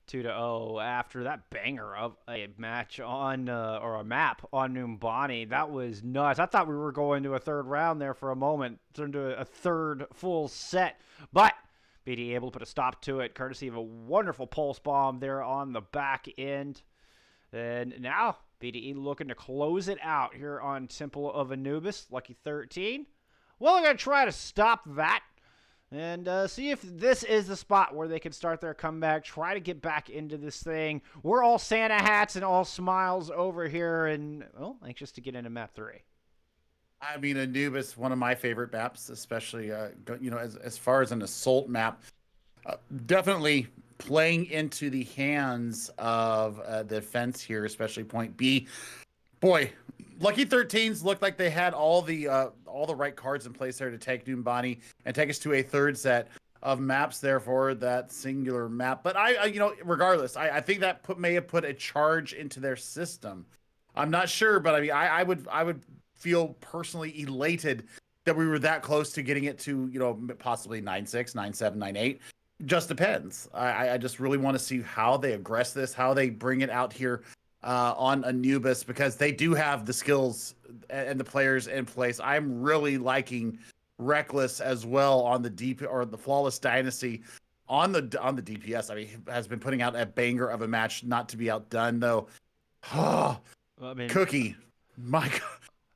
2-0 after that banger of a match on or a map on Numbani. That was nuts. I thought we were going to a third round there for a moment, turned to a third full set, but BD able to put a stop to it, courtesy of a wonderful pulse bomb there on the back end. And now BDE looking to close it out here on Temple of Anubis. Lucky 13. Well, they're going to try to stop that and see if this is the spot where they can start their comeback, try to get back into this thing. We're all Santa hats and all smiles over here, and, well, anxious to get into map 3. I mean, Anubis, one of my favorite maps, especially, as far as an assault map. Definitely playing into the hands of the defense here, especially point B. Boy, Lucky 13s looked like they had all the right cards in place there to take Numbani and take us to a third set of maps there for that singular map. But regardless, I think that may have put a charge into their system. I'm not sure, but I mean, I would feel personally elated that we were that close to getting it to, possibly 9-6, 9-7, 9-8. Just depends. I just really want to see how they aggress this, how they bring it out here on Anubis, because they do have the skills and the players in place. I'm really liking Reckless as well on the the Flawless Dynasty on the DPS. I mean, has been putting out a banger of a match, not to be outdone though. Cookie, my God,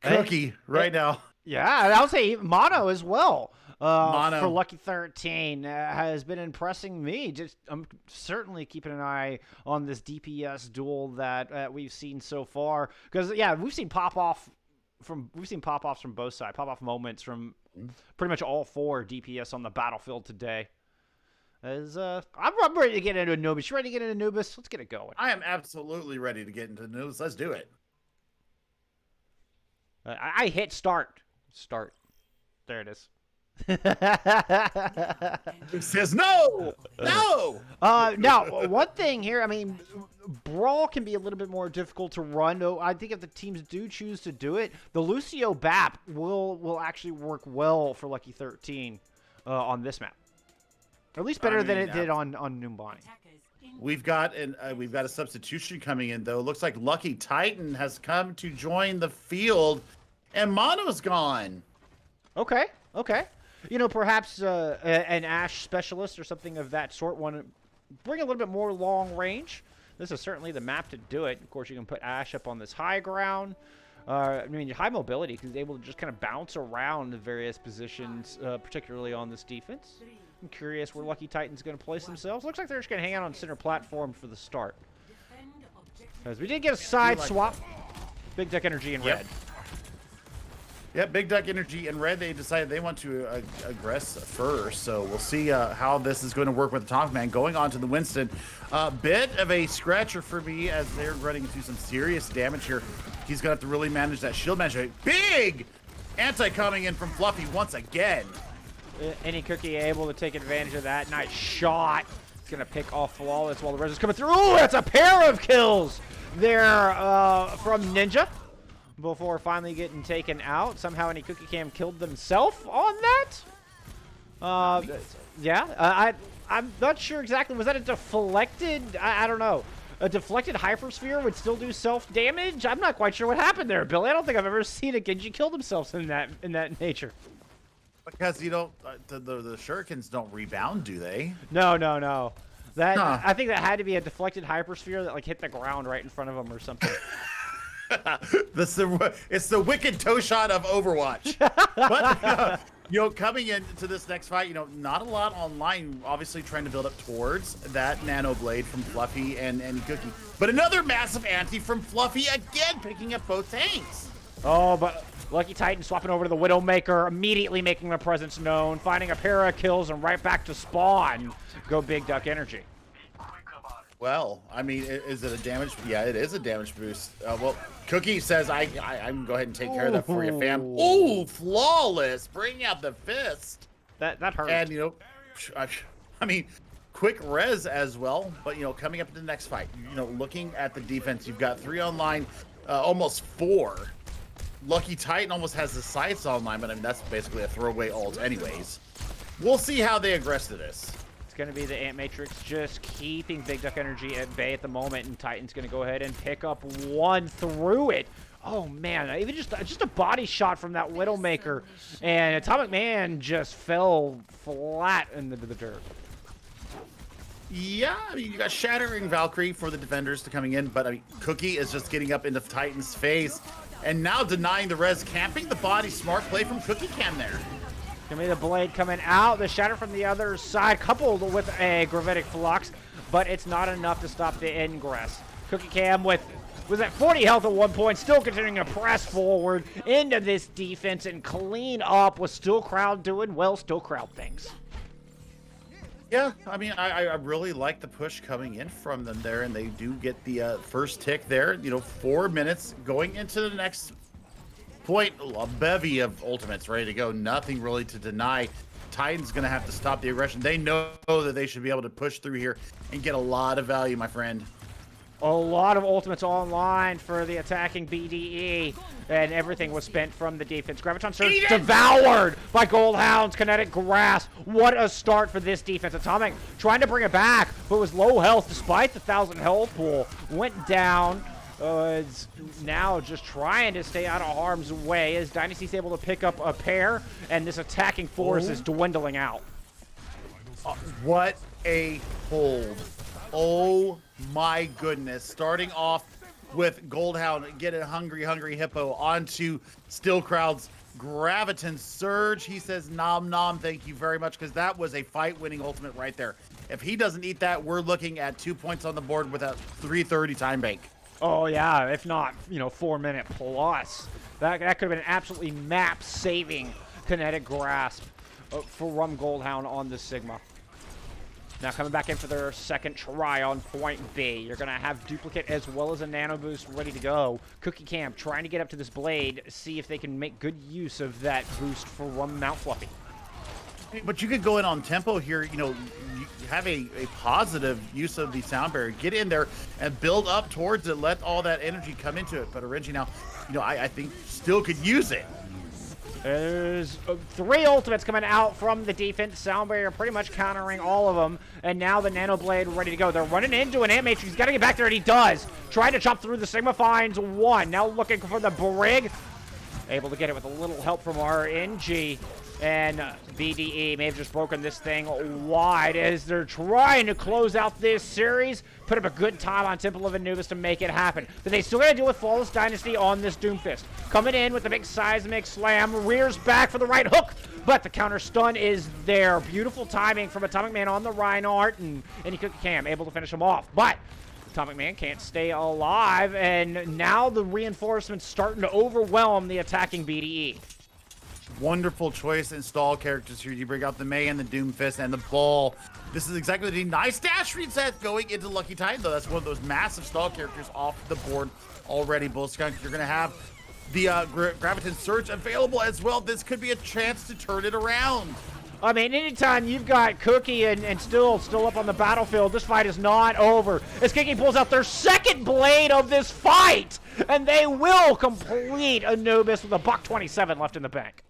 Cookie right now. Yeah, I'll say Mono as well. Mono for Lucky 13 has been impressing me. I'm certainly keeping an eye on this DPS duel that we've seen so far. Because we've seen pop-offs from both sides, pop-off moments from pretty much all 4 DPS on the battlefield today. I'm ready to get into Anubis. You ready to get into Anubis? Let's get it going. I am absolutely ready to get into Anubis. Let's do it. I hit start. Start. There it is. It says no. Now, one thing here, I mean, Brawl can be a little bit more difficult to run. Though I think if the teams do choose to do it, the Lucio BAP will actually work well for Lucky 13 on this map. Or at least better than it did on Numbani. We've got a substitution coming in though. Looks like Lucky Titan has come to join the field, and Mono's gone. Okay. Perhaps an Ashe specialist or something of that sort want to bring a little bit more long range. This is certainly the map to do it. Of course, you can put Ashe up on this high ground. High mobility because he's able to just kind of bounce around the various positions, particularly on this defense. I'm curious where Lucky Titan's going to place themselves. Looks like they're just going to hang out on center platform for the start. Because we did get a side swap. Big Duck Energy in red. Yeah, Big Duck Energy in red. They decided they want to aggress first. So we'll see how this is going to work with the top man. Going on to the Winston. Bit of a scratcher for me as they're running into some serious damage here. He's going to have to really manage that shield management. Big anti coming in from Fluffy once again. Any Cookie able to take advantage of that. Nice shot. He's going to pick off Flawless while the res is coming through. Ooh, that's a pair of kills there from Ninja. Before finally getting taken out. Somehow any Cookie Cam killed themselves on that. I'm not sure exactly. Was that a deflected? I don't know. A deflected hypersphere would still do self-damage? I'm not quite sure what happened there, Billy. I don't think I've ever seen a Genji kill themselves in that nature. Because the shurikens don't rebound, do they? No. I think that had to be a deflected hypersphere that hit the ground right in front of them or something. It's the wicked toe shot of Overwatch. But coming into this next fight, not a lot online. Obviously, trying to build up towards that Nano Blade from Fluffy and Cookie. But another massive anti from Fluffy again, picking up both tanks. Oh, but Lucky Titan swapping over to the Widowmaker, immediately making their presence known, finding a pair of kills, and right back to spawn. Go Big Duck Energy. Well, I mean, is it a damage? Yeah, it is a damage boost. Well, Cookie says, I'm going to go ahead and take care of that for you, fam. Ooh, Flawless. Bring out the fist. That hurt. And, I mean, quick res as well. But, coming up to the next fight, looking at the defense, you've got 3 online, almost 4. Lucky Titan almost has the sights online, but I mean, that's basically a throwaway ult anyways. We'll see how they aggress to this. It's going to be the Ant Matrix just keeping Big Duck Energy at bay at the moment, and Titan's going to go ahead and pick up one through it. Oh man, even just a body shot from that Widowmaker, and Atomic Man just fell flat into the dirt. Yeah, I mean, you got Shattering Valkyrie for the defenders to coming in, but I mean, Cookie is just getting up into Titan's face, and now denying the res, camping the body. Smart play from Cookie Cam there. Gonna be the blade coming out, the shatter from the other side, coupled with a gravitic flux, but it's not enough to stop the ingress. Cookie Cam was at 40 health at one point, still continuing to press forward into this defense and clean up with Still Crowd doing well, Still Crowd things. Yeah, I mean, I really like the push coming in from them there, and they do get the first tick there. 4 minutes going into the next point, a bevy of ultimates ready to go. Nothing really to deny. Titan's going to have to stop the aggression. They know that they should be able to push through here and get a lot of value, my friend. A lot of ultimates online for the attacking BDE, and everything was spent from the defense. Graviton Surge devoured by Goldhound's Kinetic Grasp. What a start for this defense. Atomic trying to bring it back, but was low health despite the 1,000 health pool. Went down. It's now just trying to stay out of harm's way as Dynasty's able to pick up a pair, and this attacking force is dwindling out. What a hold. Oh my goodness. Starting off with Goldhound, get a hungry hippo onto Still Crowd's Graviton Surge. He says, nom nom, thank you very much, because that was a fight-winning ultimate right there. If he doesn't eat that, we're looking at 2 points on the board with a 3:30 time bank. Oh yeah, if not, 4 minute plus. That could have been an absolutely map-saving Kinetic Grasp from Goldhound on the Sigma. Now coming back in for their second try on point B. You're going to have Duplicate as well as a Nano Boost ready to go. Cookie Camp trying to get up to this blade, see if they can make good use of that boost from Mount Fluffy. But you could go in on tempo here, you have a positive use of the sound barrier. Get in there and build up towards it. Let all that energy come into it. But Orenji now, I think still could use it. There's 3 ultimates coming out from the defense. Sound barrier pretty much countering all of them. And now the Nano Blade ready to go. They're running into an Ant Matrix. He's got to get back there, and he does. Trying to chop through the Sigma, finds one. Now looking for the Brig. Able to get it with a little help from RNG. And BDE may have just broken this thing wide as they're trying to close out this series. Put up a good time on Temple of Anubis to make it happen. But they still got to deal with Flawless Dynasty on this Doomfist. Coming in with the big seismic slam. Rears back for the right hook. But the counter stun is there. Beautiful timing from Atomic Man on the Reinhardt. And Cookie Cam able to finish him off. But Atomic Man can't stay alive. And now the reinforcements starting to overwhelm the attacking BDE. Wonderful choice in stall characters here. You bring out the May and the Doomfist and the Ball. This is exactly the nice dash reset going into Lucky Titan, though. That's one of those massive stall characters off the board already. Bull Skunk, you're going to have the Graviton Surge available as well. This could be a chance to turn it around. I mean, anytime you've got Cookie and still up on the battlefield, this fight is not over. As Cookie pulls out their second blade of this fight, and they will complete Anubis with a $127 left in the bank.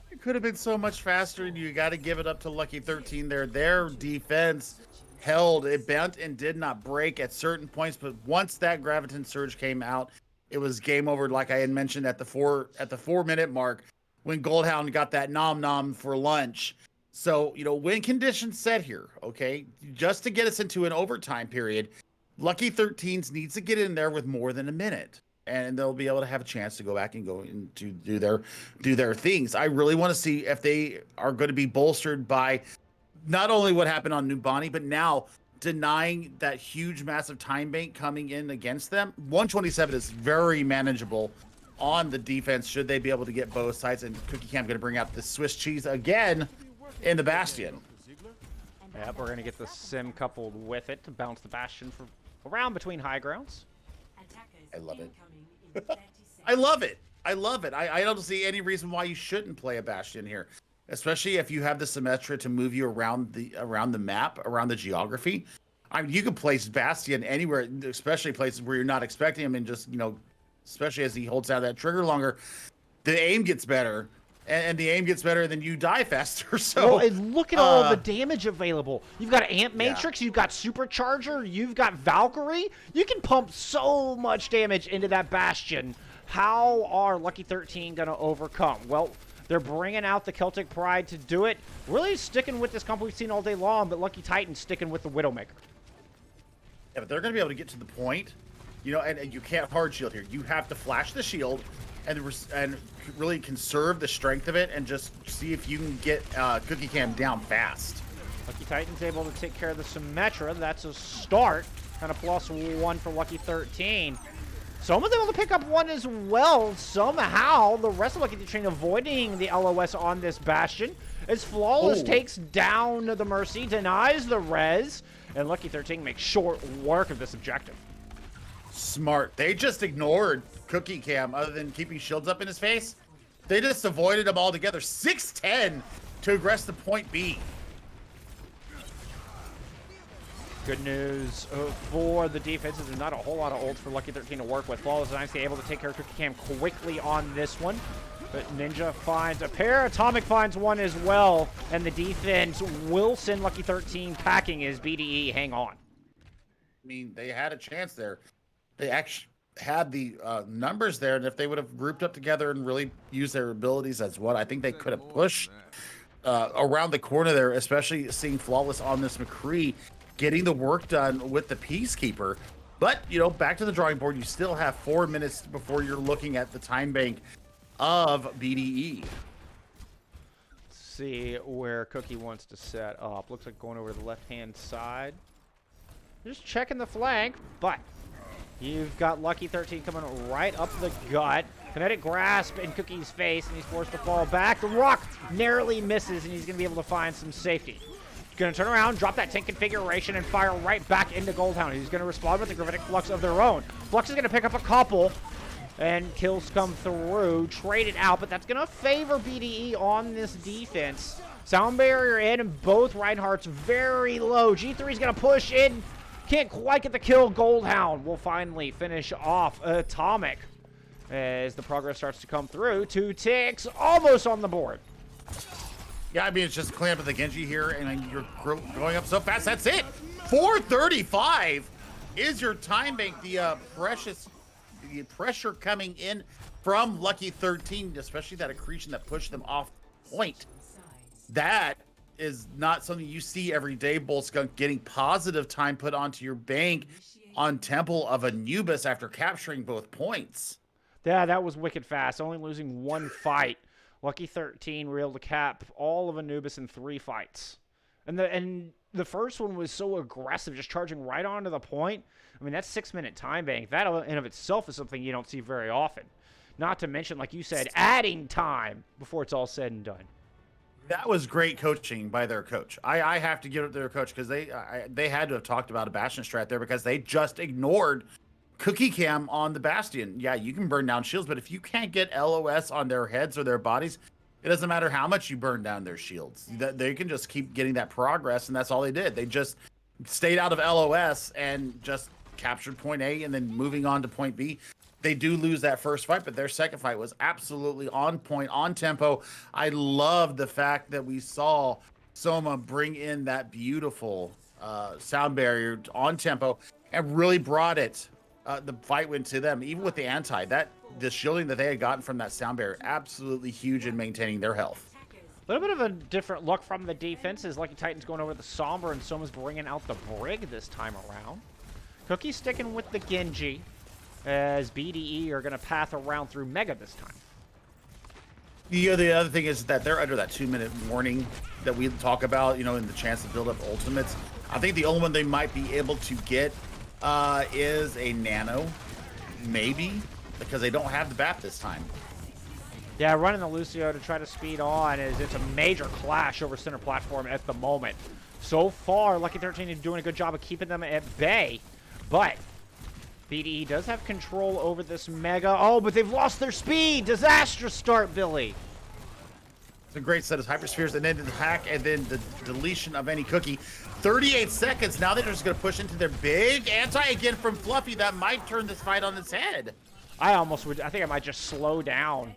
It could have been so much faster, and you got to give it up to Lucky 13 there. Their defense held. It bent and did not break at certain points, but once that Graviton Surge came out, it was game over, like I had mentioned at the 4 minute mark when Goldhound got that nom nom for lunch. So, win conditions set here, okay? Just to get us into an overtime period, Lucky 13s needs to get in there with more than a minute, and they'll be able to have a chance to go back and go into do their things. I really want to see if they are going to be bolstered by not only what happened on New Bonnie, but now denying that huge, massive time bank coming in against them. 127 is very manageable on the defense should they be able to get both sides, and Cookie Cam going to bring out the Swiss cheese again in the Bastion. Yep, we're going to get the Sim coupled with it to bounce the Bastion for around between high grounds. I love it. I love it. I love it. I don't see any reason why you shouldn't play a Bastion here, especially if you have the Symmetra to move you around the map, around the geography. I mean, you can place Bastion anywhere, especially places where you're not expecting him, and just, especially as he holds down that trigger longer, the aim gets better. and the aim gets better, and then you die faster. So, well, and look at all the damage available. You've got Amp Matrix, you've got Supercharger, you've got Valkyrie. You can pump so much damage into that Bastion. How are Lucky 13 going to overcome? Well, they're bringing out the Celtic Pride to do it. Really sticking with this comp we've seen all day long, but Lucky Titan's sticking with the Widowmaker. Yeah, but they're going to be able to get to the point, you know, and you can't hard shield here. You have to flash the shield and really conserve the strength of it and just see if you can get Cookie Cam down fast. Lucky Titan's able to take care of the Symmetra. That's a start. Kind of +1 for Lucky 13. Soma's able to pick up one as well. Somehow, the rest of Lucky 13 avoiding the LOS on this Bastion. As Flawless takes down the Mercy, denies the res, and Lucky 13 makes short work of this objective. Smart. They just ignored Cookie Cam other than keeping shields up in his face. They just avoided him altogether. 6-10 to aggress the point B. Good news for the defenses. There's not a whole lot of ults for Lucky 13 to work with. Flawless is nicely able to take care of Cookie Cam quickly on this one. But Ninja finds a pair. Atomic finds one as well. And the defense will send Lucky 13 packing as BDE hang on. I mean, they had a chance there. They actually had the numbers there, and if they would have grouped up together and really used their abilities as what I think they could have pushed around the corner there, especially seeing Flawless on this McCree, getting the work done with the Peacekeeper. But, you know, back to the drawing board, you still have 4 minutes before you're looking at the time bank of BDE. Let's see where Cookie wants to set up. Looks like going over to the left-hand side. Just checking the flank, but you've got Lucky 13 coming right up the gut. Kinetic grasp in Cookie's face, and he's forced to fall back. The rock narrowly misses, and he's going to be able to find some safety. Going to turn around, drop that tank configuration, and fire right back into Goldhound. He's going to respond with the Gravitic Flux of their own. Flux is going to pick up a couple, and kills come through. Trade it out, but that's going to favor BDE on this defense. Sound barrier in, and both Reinhardt's very low. G3 is going to push in. Can't quite get the kill. Goldhound will finally finish off Atomic as the progress starts to come through. 2 ticks, almost on the board. Yeah, I mean, it's just clean up the Genji here, and you're going up so fast. That's it. 435 is your time bank. The pressure coming in from Lucky 13, especially that accretion that pushed them off point. That is not something you see every day. Bullskunk getting positive time put onto your bank on Temple of Anubis after capturing both points. Yeah, that was wicked fast. Only losing 1 fight. Lucky 13 were able to cap all of Anubis in 3 fights. And the first one was so aggressive, just charging right onto the point. I mean, that's 6-minute time bank. That in of itself is something you don't see very often. Not to mention, like you said, adding time before it's all said and done. That was great coaching by their coach. I have to give it to their coach because they had to have talked about a Bastion strat there because they just ignored Cookie Cam on the Bastion. Yeah, you can burn down shields, but if you can't get LOS on their heads or their bodies, it doesn't matter how much you burn down their shields. They can just keep getting that progress, and that's all they did. They just stayed out of LOS and just captured point A and then moving on to point B. They do lose that first fight, but their second fight was absolutely on point, on tempo. I love the fact that we saw Soma bring in that beautiful sound barrier on tempo and really brought it. The fight went to them, even with the anti. The shielding that they had gotten from that sound barrier, absolutely huge in maintaining their health. A little bit of a different look from the defense as Lucky Titan's going over the Somber, and Soma's bringing out the Brig this time around. Cookie sticking with the Genji, as BDE are going to path around through Mega this time. The other thing is that they're under that 2-minute warning that we talk about, in the chance to build up ultimates. I think the only one they might be able to get is a Nano, maybe, because they don't have the BAP this time. Yeah, running the Lucio to try to speed on as it's a major clash over center platform at the moment. So far, Lucky 13 is doing a good job of keeping them at bay, but BDE does have control over this Mega. Oh, but they've lost their speed. Disastrous start, Billy. It's a great set of Hyperspheres, and then the hack, and then the deletion of any Cookie. 38 seconds. Now they're just going to push into their big anti again from Fluffy. That might turn this fight on its head. I think I might just slow down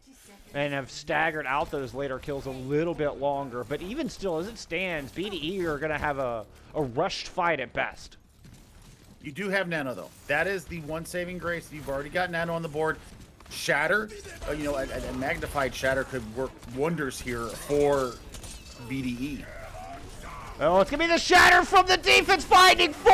and have staggered out those later kills a little bit longer. But even still, as it stands, BDE are going to have a rushed fight at best. You do have Nano, though. That is the one saving grace. You've already got Nano on the board. Shatter, you know, a magnified Shatter could work wonders here for BDE. Oh, it's going to be the Shatter from the defense, finding 4!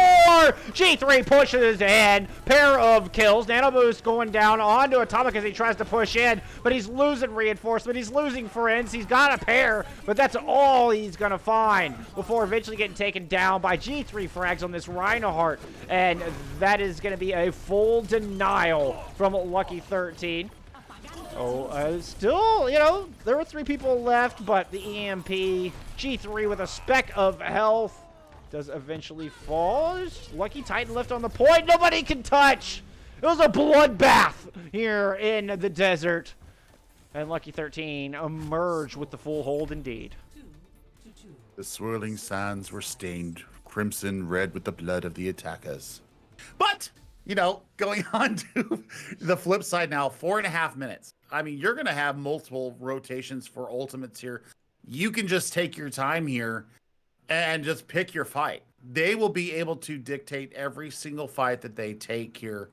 G3 pushes in. Pair of kills. Nano Boost going down onto Atomic as he tries to push in, but he's losing reinforcement. He's losing friends. He's got a pair, but that's all he's going to find before eventually getting taken down by G3 frags on this Reinhardt. And that is going to be a full denial from Lucky 13. Oh, still, you know, there were 3 people left, but the EMP, G3 with a speck of health, does eventually fall. Lucky Titan left on the point. Nobody can touch. It was a bloodbath here in the desert. And Lucky 13 emerged with the full hold indeed. The swirling sands were stained crimson red with the blood of the attackers. But, you know, going on to the flip side now, 4.5 minutes. I mean, you're going to have multiple rotations for ultimates here. You can just take your time here and just pick your fight. They will be able to dictate every single fight that they take here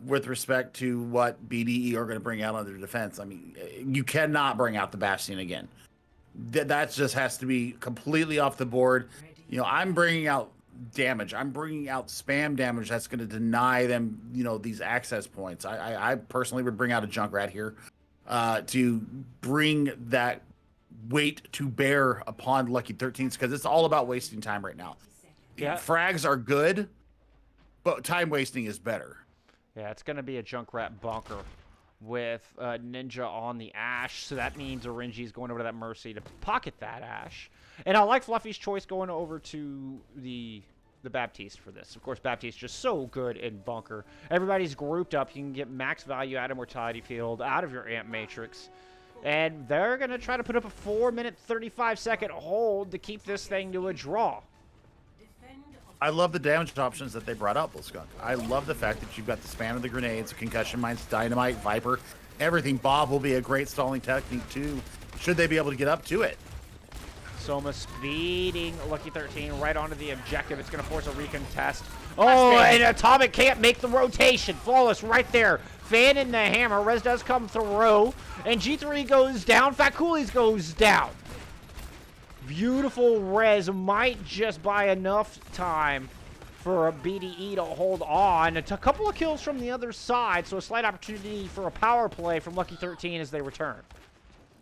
with respect to what BDE are going to bring out on their defense. I mean, you cannot bring out the Bastion again. That just has to be completely off the board. You know, I'm bringing out damage. I'm bringing out spam damage that's going to deny them, you know, these access points. I personally would bring out a Junkrat here to bring that weight to bear upon Lucky 13s, because it's all about wasting time right now. Yeah. Frags are good, but time wasting is better. Yeah, it's going to be a Junkrat bunker with Ninja on the Ashe, so that means Orenji's going over to that Mercy to pocket that Ashe. And I like Fluffy's choice going over to the Baptiste for this. Of course, Baptiste just so good in bunker. Everybody's grouped up. You can get max value out of Mortality Field, out of your Amp Matrix. And they're going to try to put up a 4-minute, 35-second hold to keep this thing to a draw. I love the damage options that they brought out, Bullskunk. I love the fact that you've got the spam of the grenades, concussion mines, dynamite, Viper, everything. Bob will be a great stalling technique too, should they be able to get up to it. Soma speeding Lucky 13 right onto the objective. It's going to force a recontest. Oh, and Atomic can't make the rotation. Flawless right there. Fan in the hammer. Res does come through. And G3 goes down. Fat Coolies goes down. Beautiful res might just buy enough time for a BDE to hold on. It's a couple of kills from the other side, so a slight opportunity for a power play from Lucky 13 as they return.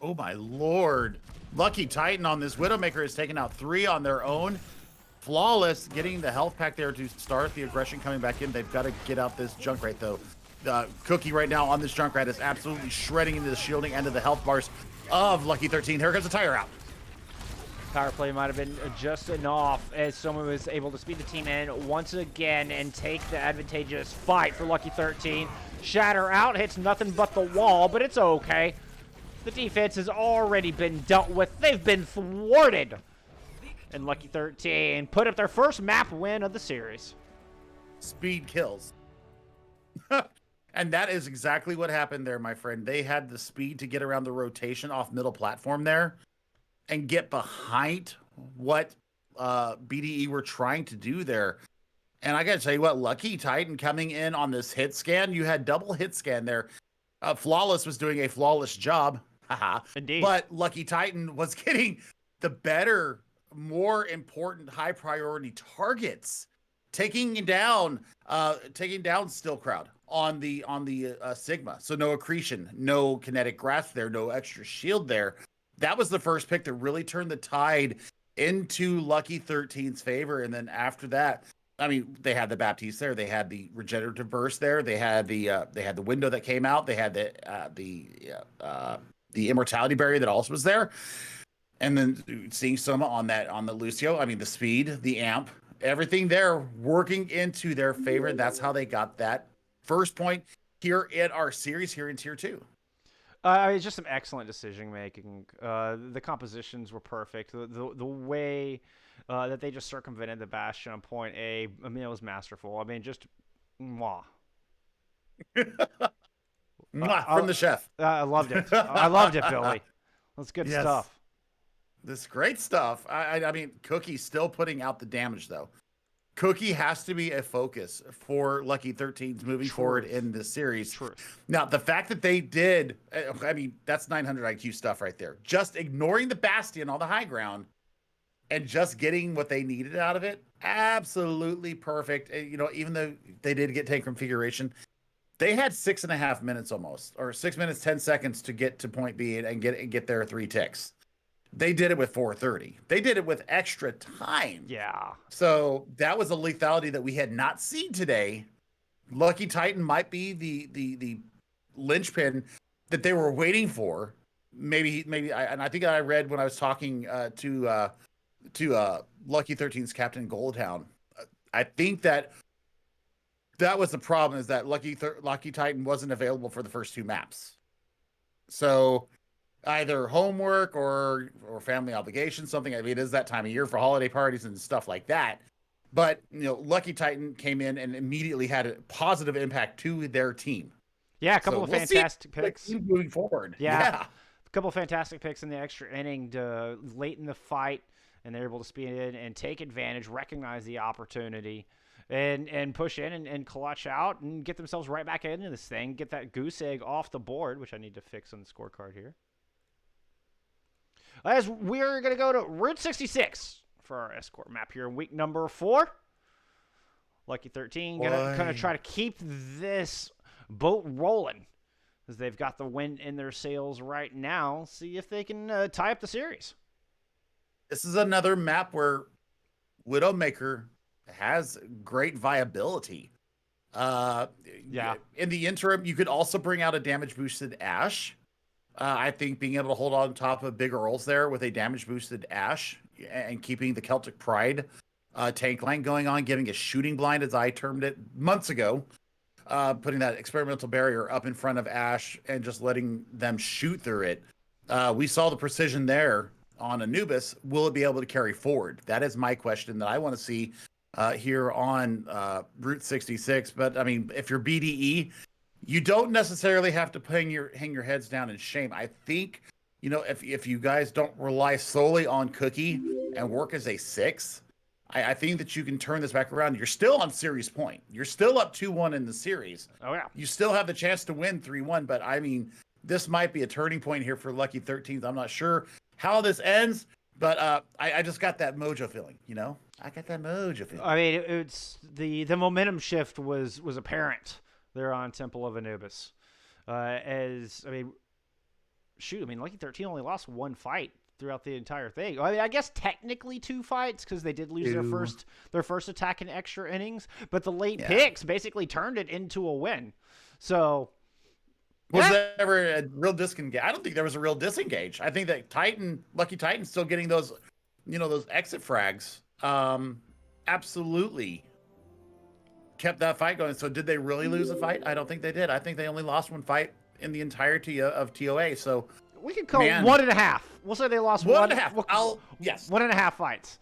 Oh my lord. Lucky Titan on this Widowmaker has taken out 3 on their own. Flawless getting the health pack there to start the aggression coming back in. They've got to get out this Junkrat though. Cookie right now on this Junkrat is absolutely shredding into the shielding and to the health bars of Lucky 13. Here comes the tire out. Power play might have been just enough as someone was able to speed the team in once again and take the advantageous fight for Lucky 13. Shatter out, hits nothing but the wall, but it's okay. The defense has already been dealt with. They've been thwarted. And Lucky 13 put up their first map win of the series. Speed kills. And that is exactly what happened there, my friend. They had the speed to get around the rotation off middle platform there and get behind what BDE were trying to do there. And I gotta tell you what, Lucky Titan coming in on this hit scan, you had double hit scan there. Flawless was doing a flawless job. Haha. Indeed. But Lucky Titan was getting the better, more important high priority targets. Taking down Still Crowd on the Sigma. So no accretion, no kinetic grasp there, no extra shield there. That was the first pick that really turned the tide into Lucky 13's favor. And then after that, I mean, they had the Baptiste there, they had the regenerative burst there, they had the window that came out, they had the immortality barrier that also was there. And then seeing Soma on the Lucio, I mean, the speed, the amp, everything there working into their favor. That's how they got that first point here in our series here in Tier 2. It's just some excellent decision making. The compositions were perfect. The way that they just circumvented the Bastion on point A, I mean, it was masterful. I mean, just mwah. Mwah, from the chef. I loved it. I loved it, Billy. That's good Yes. stuff. This great stuff. I mean, Cookie's still putting out the damage, though. Cookie has to be a focus for Lucky 13s moving forward in this series. Now, the fact that they did, I mean, that's 900 IQ stuff right there. Just ignoring the Bastion on the high ground and just getting what they needed out of it, absolutely perfect. You know, even though they did get tank configuration, they had 6.5 minutes almost, or 6 minutes, 10 seconds to get to point B and get their 3 ticks. They did it with 4:30. They did it with extra time. Yeah. So that was a lethality that we had not seen today. Lucky Titan might be the linchpin that they were waiting for. Maybe, and I think I read when I was talking to Lucky 13's Captain Goldhound. I think that was the problem, is that Lucky Titan wasn't available for the first 2 maps. So either homework or family obligations, something. I mean, it is that time of year for holiday parties and stuff like that. But, you know, Lucky Titan came in and immediately had a positive impact to their team. Yeah, a couple of fantastic picks moving forward. Yeah. A couple of fantastic picks in the extra inning late in the fight, and they're able to speed in and take advantage, recognize the opportunity, and push in and clutch out and get themselves right back into this thing, get that goose egg off the board, which I need to fix on the scorecard here. As we're going to go to Route 66 for our escort map here in week number 4. Lucky 13 going to kind of try to keep this boat rolling, as they've got the wind in their sails right now. See if they can tie up the series. This is another map where Widowmaker has great viability. Yeah. In the interim, you could also bring out a damage boosted Ash. I think being able to hold on top of Big Earls there with a damage boosted Ash and keeping the Celtic Pride tank line going on, giving a shooting blind, as I termed it months ago, putting that experimental barrier up in front of Ash and just letting them shoot through it. We saw the precision there on Anubis. Will it be able to carry forward? That is my question that I want to see here on Route 66. But I mean, if you're BDE, you don't necessarily have to hang your heads down in shame. I think, you know, if you guys don't rely solely on Cookie and work as a 6, I think that you can turn this back around. You're still on series point. You're still up 2-1 in the series. Oh, yeah. You still have the chance to win 3-1, but I mean, this might be a turning point here for Lucky 13s. I'm not sure how this ends, but I just got that mojo feeling, you know? I got that mojo feeling. I mean, it's the momentum shift was apparent there on Temple of Anubis. Lucky 13 only lost 1 fight throughout the entire thing. I mean, I guess technically 2 fights, because they did lose their first attack in extra innings, but the late picks basically turned it into a win. So was there ever a real disengage? I don't think there was a real disengage. I think that Lucky Titan still getting those, you know, those exit frags. Absolutely kept that fight going. So did they really lose a fight? I don't think they did. I think they only lost 1 fight in the entirety of TOA. So we could call 1.5. We'll say they lost 1.5. Yes. 1.5 fights.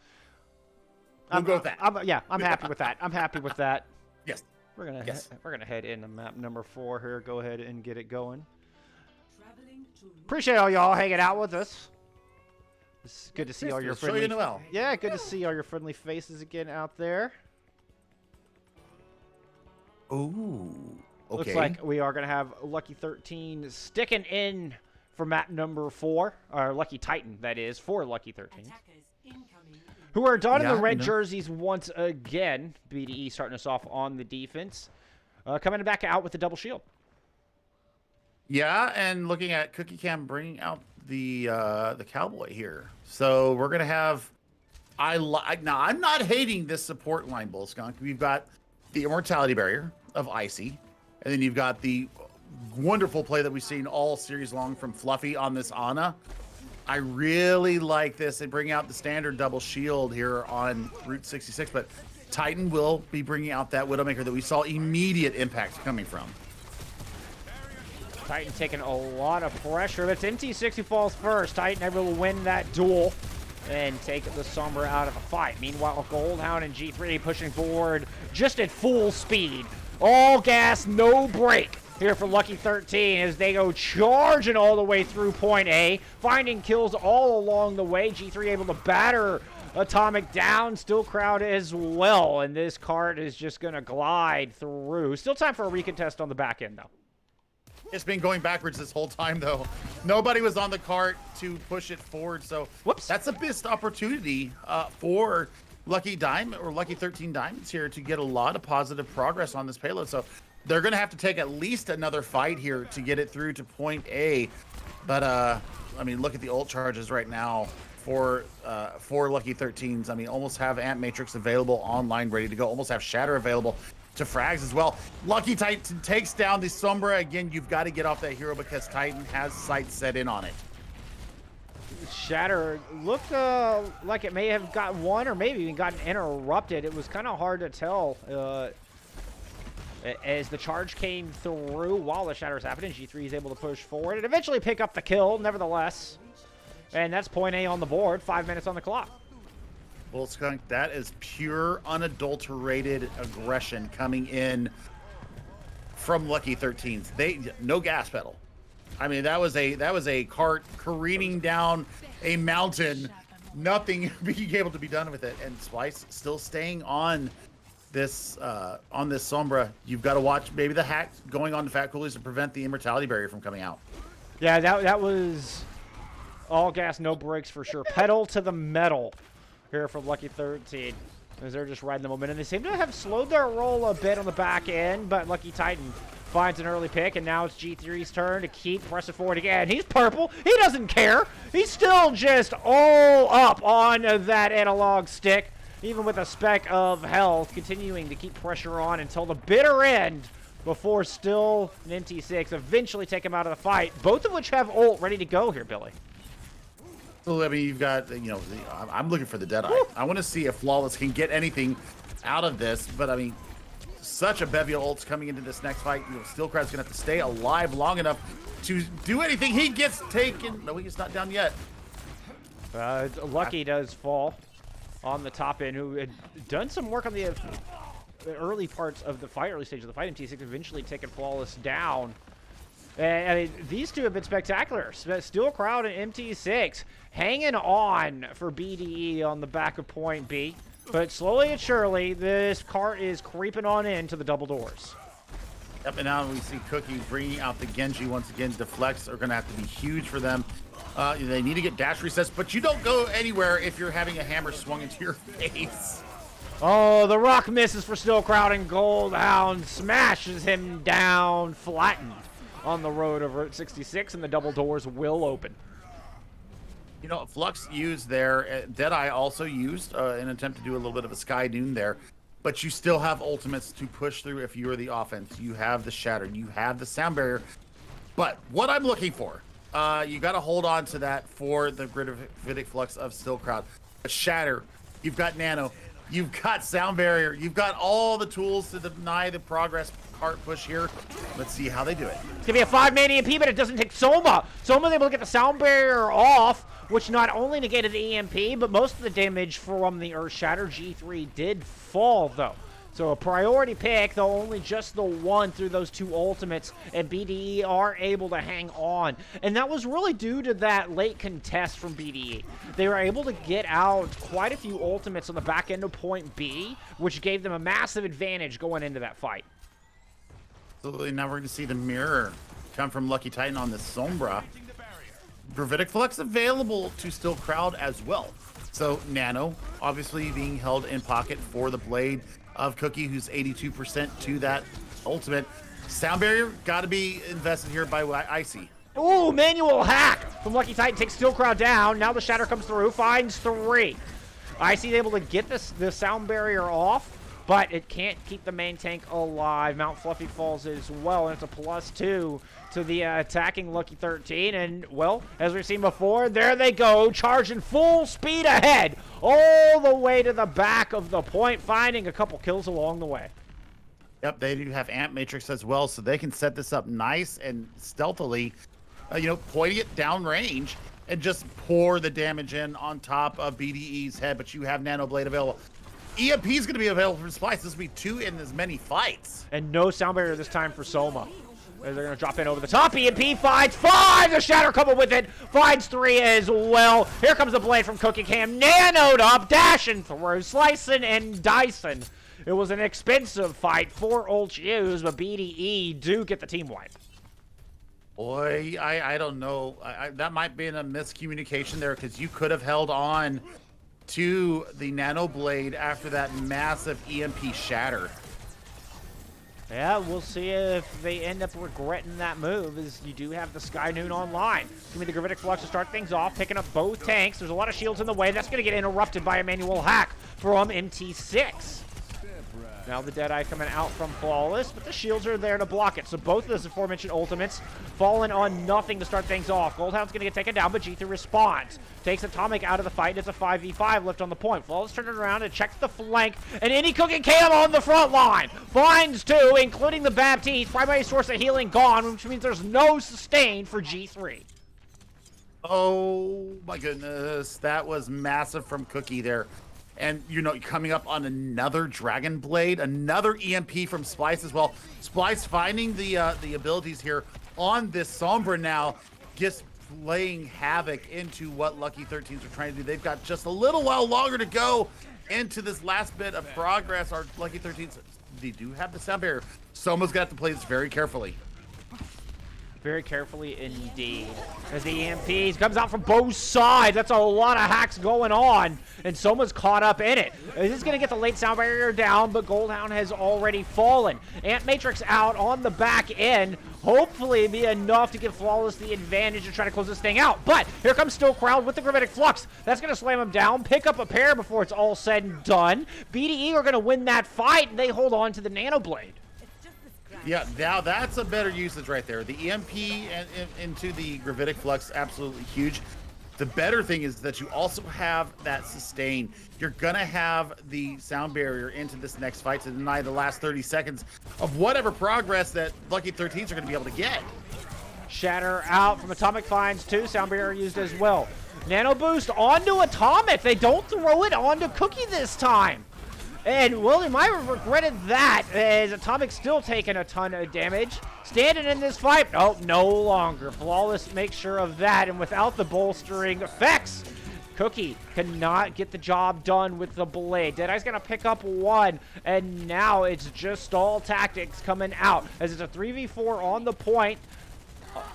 We'll go with that. I'm happy with that. I'm happy with that. Yes. We're gonna head into map number 4 here. Go ahead and get it going. Appreciate all y'all hanging out with us. It's good to see all your friendly. Yeah, good to see all your friendly faces again out there. Ooh. Okay. Looks like we are gonna have Lucky 13 sticking in for map number 4, or Lucky Titan, that is, for Lucky 13. Who are donning the red jerseys once again. BDE starting us off on the defense. Coming back out with the double shield. Yeah, and looking at Cookie Cam bringing out the Cowboy here. So we're going to have... Now, I'm not hating this support line, Bull Skunk. We've got the Immortality Barrier of Icy. And then you've got the wonderful play that we've seen all series long from Fluffy on this Ana. I really like this. They bring out the standard double shield here on Route 66, but Titan will be bringing out that Widowmaker that we saw immediate impact coming from. Titan taking a lot of pressure. That's MT60 falls first. Titan able to win that duel and take the Sombra out of the fight. Meanwhile, Goldhound and G3 pushing forward just at full speed. All gas, no brake here for Lucky 13 as they go charging all the way through point A, finding kills all along the way. G3 able to batter Atomic down, still crowd as well, and this cart is just going to glide through. Still time for a recontest on the back end, though. It's been going backwards this whole time, though. Nobody was on the cart to push it forward, so whoops, that's a missed opportunity for Lucky 13 Diamonds here to get a lot of positive progress on this payload. So they're going to have to take at least another fight here to get it through to point A. But I mean, look at the ult charges right now for Lucky 13s. I mean, almost have Ant Matrix available online, ready to go. Almost have Shatter available to frags as well. Lucky Titan takes down the Sombra. Again, you've got to get off that hero because Titan has sights set in on it. Shatter looked like it may have got one or maybe even gotten interrupted. It was kind of hard to tell as the charge came through while the Shatter is happening. G3 is able to push forward and eventually pick up the kill, nevertheless. And that's point A on the board, 5 minutes on the clock. Well, Skunk, that is pure, unadulterated aggression coming in from Lucky 13s. No gas pedal. I mean, that was a cart careening down a mountain, nothing being able to be done with it. And Splice still staying on this Sombra. You've got to watch maybe the hack going on to Fat Coolies to prevent the immortality barrier from coming out. Yeah, that was all gas, no brakes for sure. Pedal to the metal here from Lucky 13 as they're just riding the momentum. They seem to have slowed their roll a bit on the back end, but Lucky Titan finds an early pick, and now it's G3's turn to keep pressing forward again. He's purple. He doesn't care. He's still just all up on that analog stick, even with a speck of health, continuing to keep pressure on until the bitter end before still an MT6 eventually take him out of the fight, both of which have ult ready to go here, Billy. So, I mean, you've got, you know, I'm looking for the Deadeye. I want to see if Flawless can get anything out of this, but I mean, such a bevy of ults coming into this next fight. You know, Steelcrad's gonna have to stay alive long enough to do anything. He gets taken. No, he's not down yet. Lucky does fall on the top end, who had done some work on the early parts of the fight, early stage of the fight. MT6 eventually taking Flawless down. And I mean, these two have been spectacular. Steel Crowd and MT6 hanging on for BDE on the back of point B. But slowly and surely, this cart is creeping on into the double doors. Yep, and now we see Cookie bringing out the Genji once again. Deflects are going to have to be huge for them. They need to get dash resets, but you don't go anywhere if you're having a hammer swung into your face. Oh, the rock misses for Steel Crowd, and Goldhound smashes him down, flattened on the road of Route 66, and the double doors will open. You know, Flux used there. Deadeye also used an attempt to do a little bit of a Sky Dune there. But you still have ultimates to push through if you are the offense. You have the Shatter. You have the Sound Barrier. But what I'm looking for, you got to hold on to that for the Gravitic Flux of Still Crowd. But Shatter, you've got Nano. You've got Sound Barrier. You've got all the tools to deny the progress cart push here. Let's see how they do it. It's going to be a 5-man EMP, but it doesn't take Soma. Soma's able to get the Sound Barrier off, which not only negated the EMP, but most of the damage from the Earth Shatter. G3 did fall, though. So a priority pick, though only just the one through those two ultimates, and BDE are able to hang on. And that was really due to that late contest from BDE. They were able to get out quite a few ultimates on the back end of point B, which gave them a massive advantage going into that fight. Absolutely. Now we're going to see the mirror come from Lucky Titan on the Sombra. Gravitic Flux available to Still Crowd as well. So Nano obviously being held in pocket for the blade of Cookie, who's 82% to that ultimate. Sound Barrier got to be invested here by Icy. Ooh, manual hack from Lucky Titan, takes Steel Crowd down. Now the Shatter comes through, finds 3. Icy able to get the Sound Barrier off, but it can't keep the main tank alive. Mount Fluffy falls as well, and it's a +2 to the attacking Lucky 13. And, well, as we've seen before, there they go, charging full speed ahead, all the way to the back of the point, finding a couple kills along the way. Yep, they do have Ant Matrix as well, so they can set this up nice and stealthily, pointing it down range and just pour the damage in on top of BDE's head. But you have Nano Blade available. EMP is going to be available for Splice. This will be 2 in as many fights. And no Sound Barrier this time for Soma. They're going to drop in over the top. EMP finds 5. The Shatter coming with it. Finds 3 as well. Here comes the blade from Cookie Cam. Nanoed up, dashing through, slicing and dicing. It was an expensive fight for Ulch Hughes, but BDE do get the team wipe. Boy, I don't know. That might be a miscommunication there, because you could have held on to the Nano Blade after that massive EMP shatter. Yeah, we'll see if they end up regretting that move, as you do have the Sky Noon online. Give me the Gravitic Flux to start things off, picking up both tanks. There's a lot of shields in the way. That's going to get interrupted by a manual hack from MT6. Now the Deadeye coming out from Flawless, but the shields are there to block it. So both of those aforementioned ultimates falling on nothing to start things off. Goldhound's going to get taken down, but G3 responds. Takes Atomic out of the fight, and it's a 5v5 left on the point. Flawless turns it around and checks the flank, and any Cooking Cam on the front line. Finds 2, including the Baptiste. Primary source of healing gone, which means there's no sustain for G3. Oh my goodness, that was massive from Cookie there. And, you know, coming up on another Dragon Blade, another EMP from Splice as well. Splice finding the abilities here on this Sombra now, just laying havoc into what Lucky 13s are trying to do. They've got just a little while longer to go into this last bit of progress. Our Lucky 13s, they do have the sound barrier. Soma's got to play this very carefully. Very carefully indeed. As the EMPs comes out from both sides. That's a lot of hacks going on. And Soma's caught up in it. This is going to get the late sound barrier down, but Goldhound has already fallen. Ant Matrix out on the back end. Hopefully be enough to give Flawless the advantage to try to close this thing out. But here comes Still Crowd with the Gravitic Flux. That's going to slam him down. Pick up a pair before it's all said and done. BDE are going to win that fight, and they hold on to the Nano Blade. Yeah, now that's a better usage right there. The EMP into the Gravitic Flux, absolutely huge. The better thing is that you also have that sustain. You're going to have the sound barrier into this next fight to deny the last 30 seconds of whatever progress that Lucky 13s are going to be able to get. Shatter out from Atomic finds 2. Sound barrier used as well. Nano Boost onto Atomic. They don't throw it onto Cookie this time. And, well, they might have regretted that, as Atomic's still taking a ton of damage. Standing in this fight, oh, no longer. Flawless makes sure of that, and without the bolstering effects, Cookie cannot get the job done with the Blade. Deadeye's going to pick up 1, and now it's just all tactics coming out, as it's a 3v4 on the point,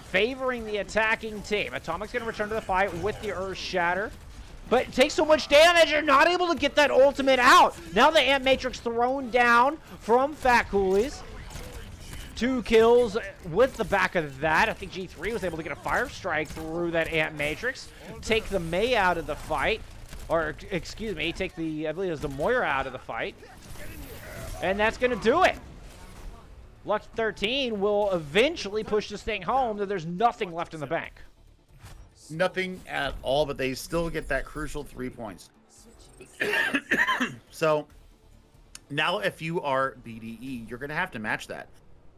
favoring the attacking team. Atomic's going to return to the fight with the Earth Shatter. But it takes so much damage, you're not able to get that ultimate out. Now the Ant Matrix thrown down from Fat Coolies. 2 kills with the back of that. I think G3 was able to get a Fire Strike through that Ant Matrix. Take the Mei out of the fight. Or, excuse me, take the, I believe it was the Moira out of the fight. And that's going to do it. Lucky 13 will eventually push this thing home, that there's nothing left in the bank. Nothing at all, but they still get that crucial 3 points. So now if you are BDE, you're going to have to match that.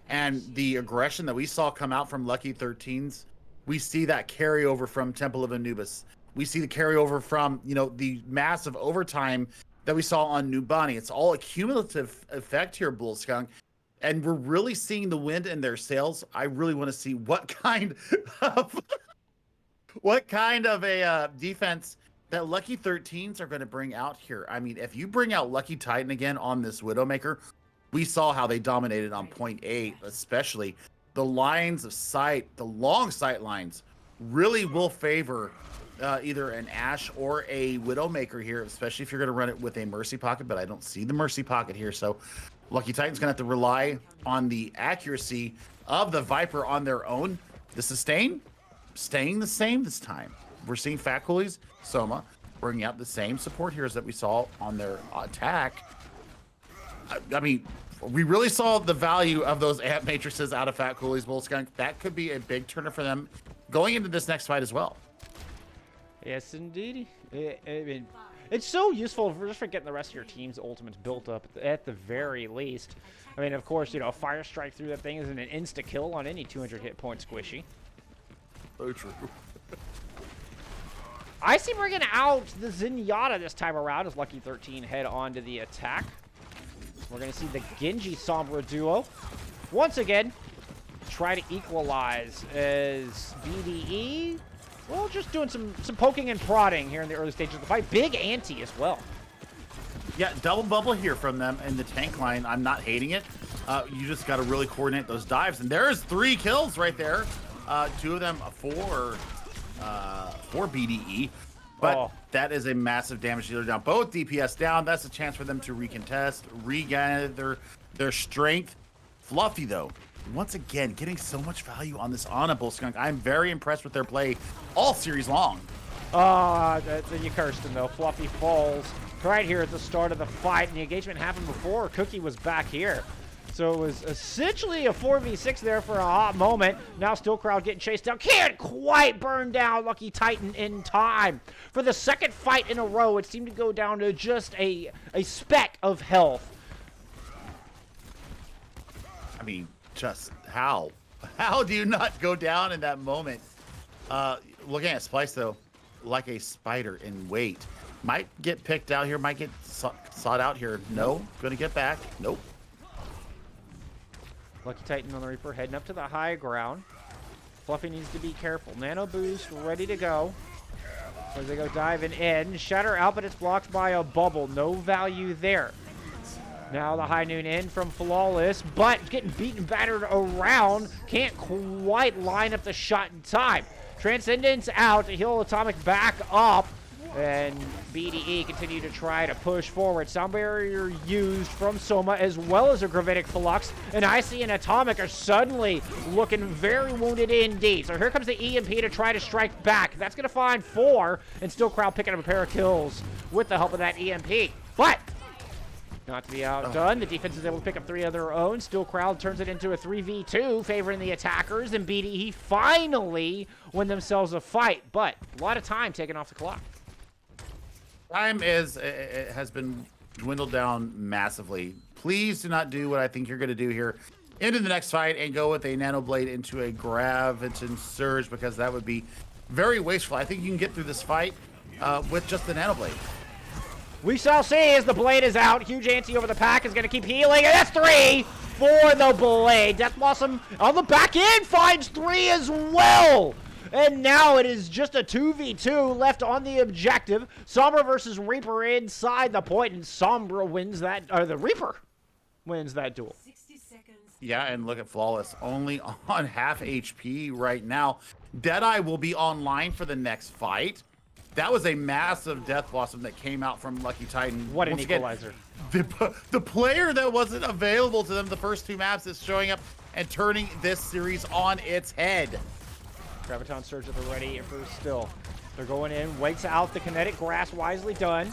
And the aggression that we saw come out from Lucky 13s, we see that carryover from Temple of Anubis. We see the carryover from, you know, the massive overtime that we saw on Nubani. It's all a cumulative effect here, Bull Skunk. And we're really seeing the wind in their sails. I really want to see what kind of... what kind of a defense that Lucky 13s are going to bring out here. I mean, if you bring out Lucky Titan again on this Widowmaker, we saw how they dominated on point 8, especially. The lines of sight, the long sight lines, really will favor either an Ashe or a Widowmaker here, especially if you're going to run it with a Mercy Pocket, but I don't see the Mercy Pocket here. So Lucky Titan's going to have to rely on the accuracy of the Viper on their own. The sustain staying the same this time. We're seeing Fat Coolies, Soma, bringing out the same support heroes that we saw on their attack. I mean, we really saw the value of those Ant Matrices out of Fat Coolies, Bull Skunk. That could be a big turner for them going into this next fight as well. Yes, indeed. I mean, it's so useful just for getting the rest of your team's ultimates built up at the very least. I mean, of course, you know, Fire Strike through that thing isn't an insta-kill on any 200 hit point squishy. So true. I see bringing out the Zenyatta this time around as Lucky 13 head on to the attack. We're going to see the Genji Sombra duo. Once again, try to equalize as BDE, well, just doing some poking and prodding here in the early stages of the fight. Big ante as well. Yeah, double bubble here from them in the tank line. I'm not hating it. You just got to really coordinate those dives. And there's 3 kills right there. 2 of them for BDE. But that is a massive damage dealer down. Both DPS down. That's a chance for them to recontest, regather their strength. Fluffy, though, once again, getting so much value on this Honorable Skunk. I'm very impressed with their play all series long. You cursed him, though. Fluffy falls right here at the start of the fight, and the engagement happened before Cookie was back here. So it was essentially a 4v6 there for a hot moment. Now Still Crowd getting chased down. Can't quite burn down Lucky Titan in time. For the second fight in a row, it seemed to go down to just a speck of health. I mean, just how? How do you not go down in that moment? Looking at Splice, though, like a spider in wait. Might get picked out here, might get sought out here. No, gonna get back. Nope. Lucky Titan on the Reaper heading up to the high ground. Fluffy needs to be careful. Nano boost ready to go. As they go diving in. Shatter out, but it's blocked by a bubble. No value there. Now the high noon in from Flawless, but getting beaten, battered around. Can't quite line up the shot in time. Transcendence out to heal Atomic back up. And BDE continue to try to push forward. Sound barrier used from Soma as well as a Gravitic Flux. And Icy and Atomic are suddenly looking very wounded indeed. So here comes the EMP to try to strike back. That's going to find 4. And Still Crowd picking up a pair of kills with the help of that EMP. But not to be outdone, the defense is able to pick up 3 of their own. Still Crowd turns it into a 3v2, favoring the attackers. And BDE finally win themselves a fight. But a lot of time taken off the clock. Time has been dwindled down massively. Please do not do what I think you're going to do here into the next fight and go with a Nano Blade into a Graviton Surge, because that would be very wasteful. I think you can get through this fight with just the Nano Blade. We shall see as the Blade is out. Huge ante over the pack is going to keep healing. And that's 3 for the Blade. Death Blossom on the back end finds 3 as well. And now it is just a 2v2 left on the objective. Sombra versus Reaper inside the point, and Sombra wins that, or the Reaper wins that duel. 60 seconds. Yeah, and look at Flawless, only on half HP right now. Deadeye will be online for the next fight. That was a massive Death Blossom that came out from Lucky Titan. What an Once again, equalizer. The player that wasn't available to them the first 2 maps is showing up and turning this series on its head. Graviton Surge at the ready for Still. They're going in, waits out the kinetic grass, wisely done.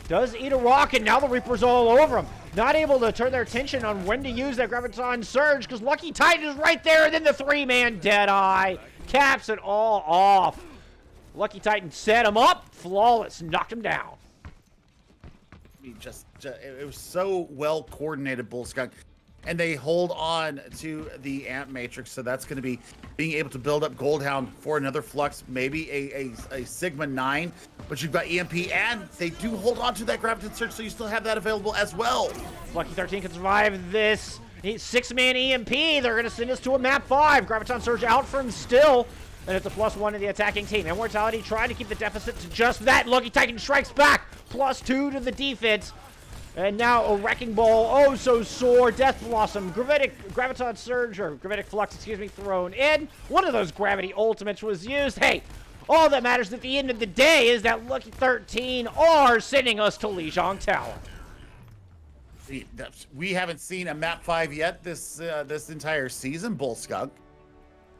Does eat a rock, and now the Reaper's all over him. Not able to turn their attention on when to use that Graviton Surge, because Lucky Titan is right there, and then the 3-man Deadeye caps it all off. Lucky Titan set him up, Flawless knocked him down. I mean, it was so well coordinated, Bull Skunk. And they hold on to the Amp Matrix, so that's going to be being able to build up Goldhound for another Flux, maybe a Sigma 9. But you've got EMP, and they do hold on to that Graviton Surge, so you still have that available as well. Lucky 13 can survive this 6-man EMP. They're going to send us to a map 5. Graviton Surge out from Still. And it's a +1 to the attacking team. Immortality trying to keep the deficit to just that. Lucky Titan strikes back. +2 to the defense. And now a Wrecking Ball, oh so sore, Death Blossom, Graviton Surge, or Gravitic Flux, excuse me, thrown in. One of those Gravity Ultimates was used. Hey, all that matters at the end of the day is that Lucky 13 are sending us to Lijiang Tower. We haven't seen a map 5 yet this entire season, Bull Skunk.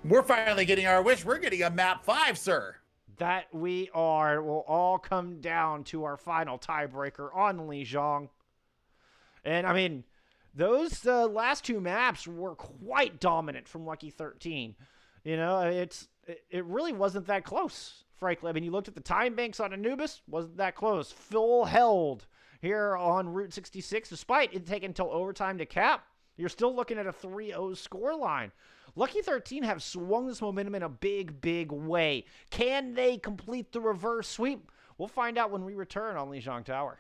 We're finally getting our wish. We're getting a map 5, sir. That we are. Will all come down to our final tiebreaker on Lijiang. And, I mean, those last 2 maps were quite dominant from Lucky 13. You know, it really wasn't that close, frankly. I mean, you looked at the time banks on Anubis, wasn't that close. Full held here on Route 66, despite it taking until overtime to cap. You're still looking at a 3-0 scoreline. Lucky 13 have swung this momentum in a big, big way. Can they complete the reverse sweep? We'll find out when we return on Lijiang Tower.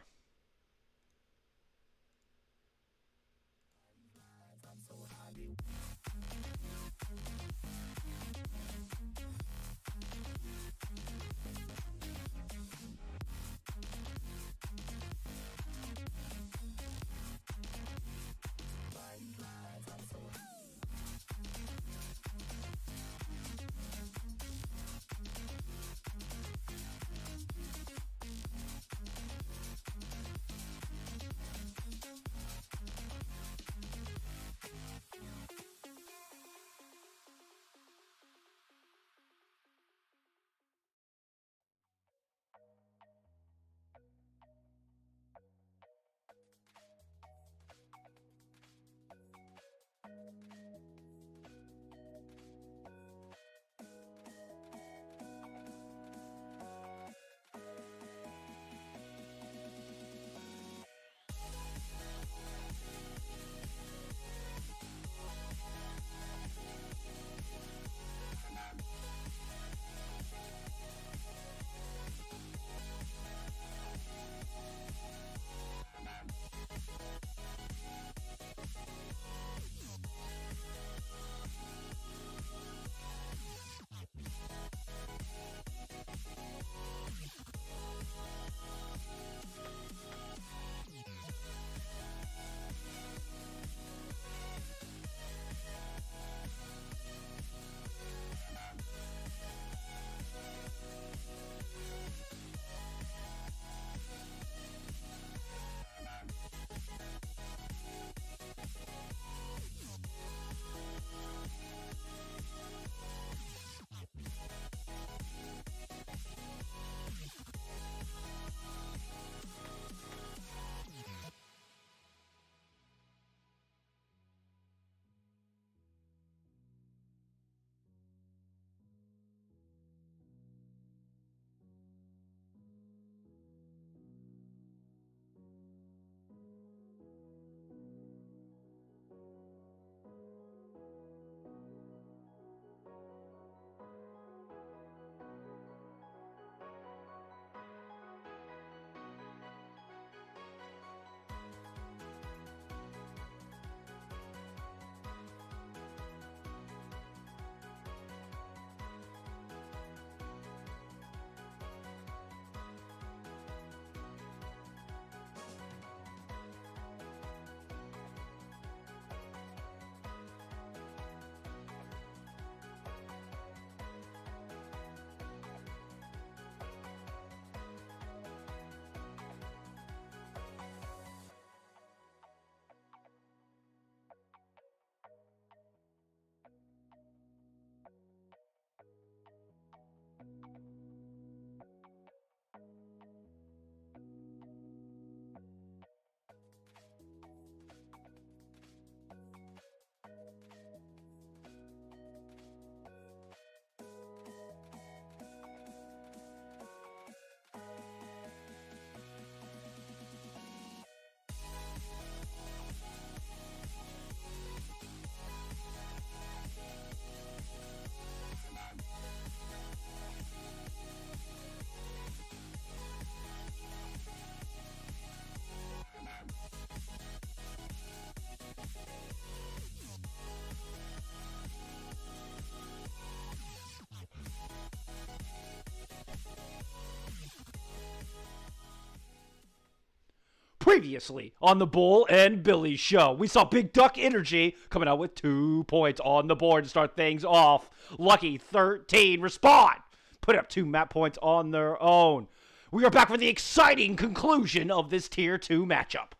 Previously on the Bull and Billy show, we saw Big Duck Energy coming out with 2 points on the board to start things off. Lucky 13 respond, put up 2 map points on their own. We are back for the exciting conclusion of this Tier 2 matchup.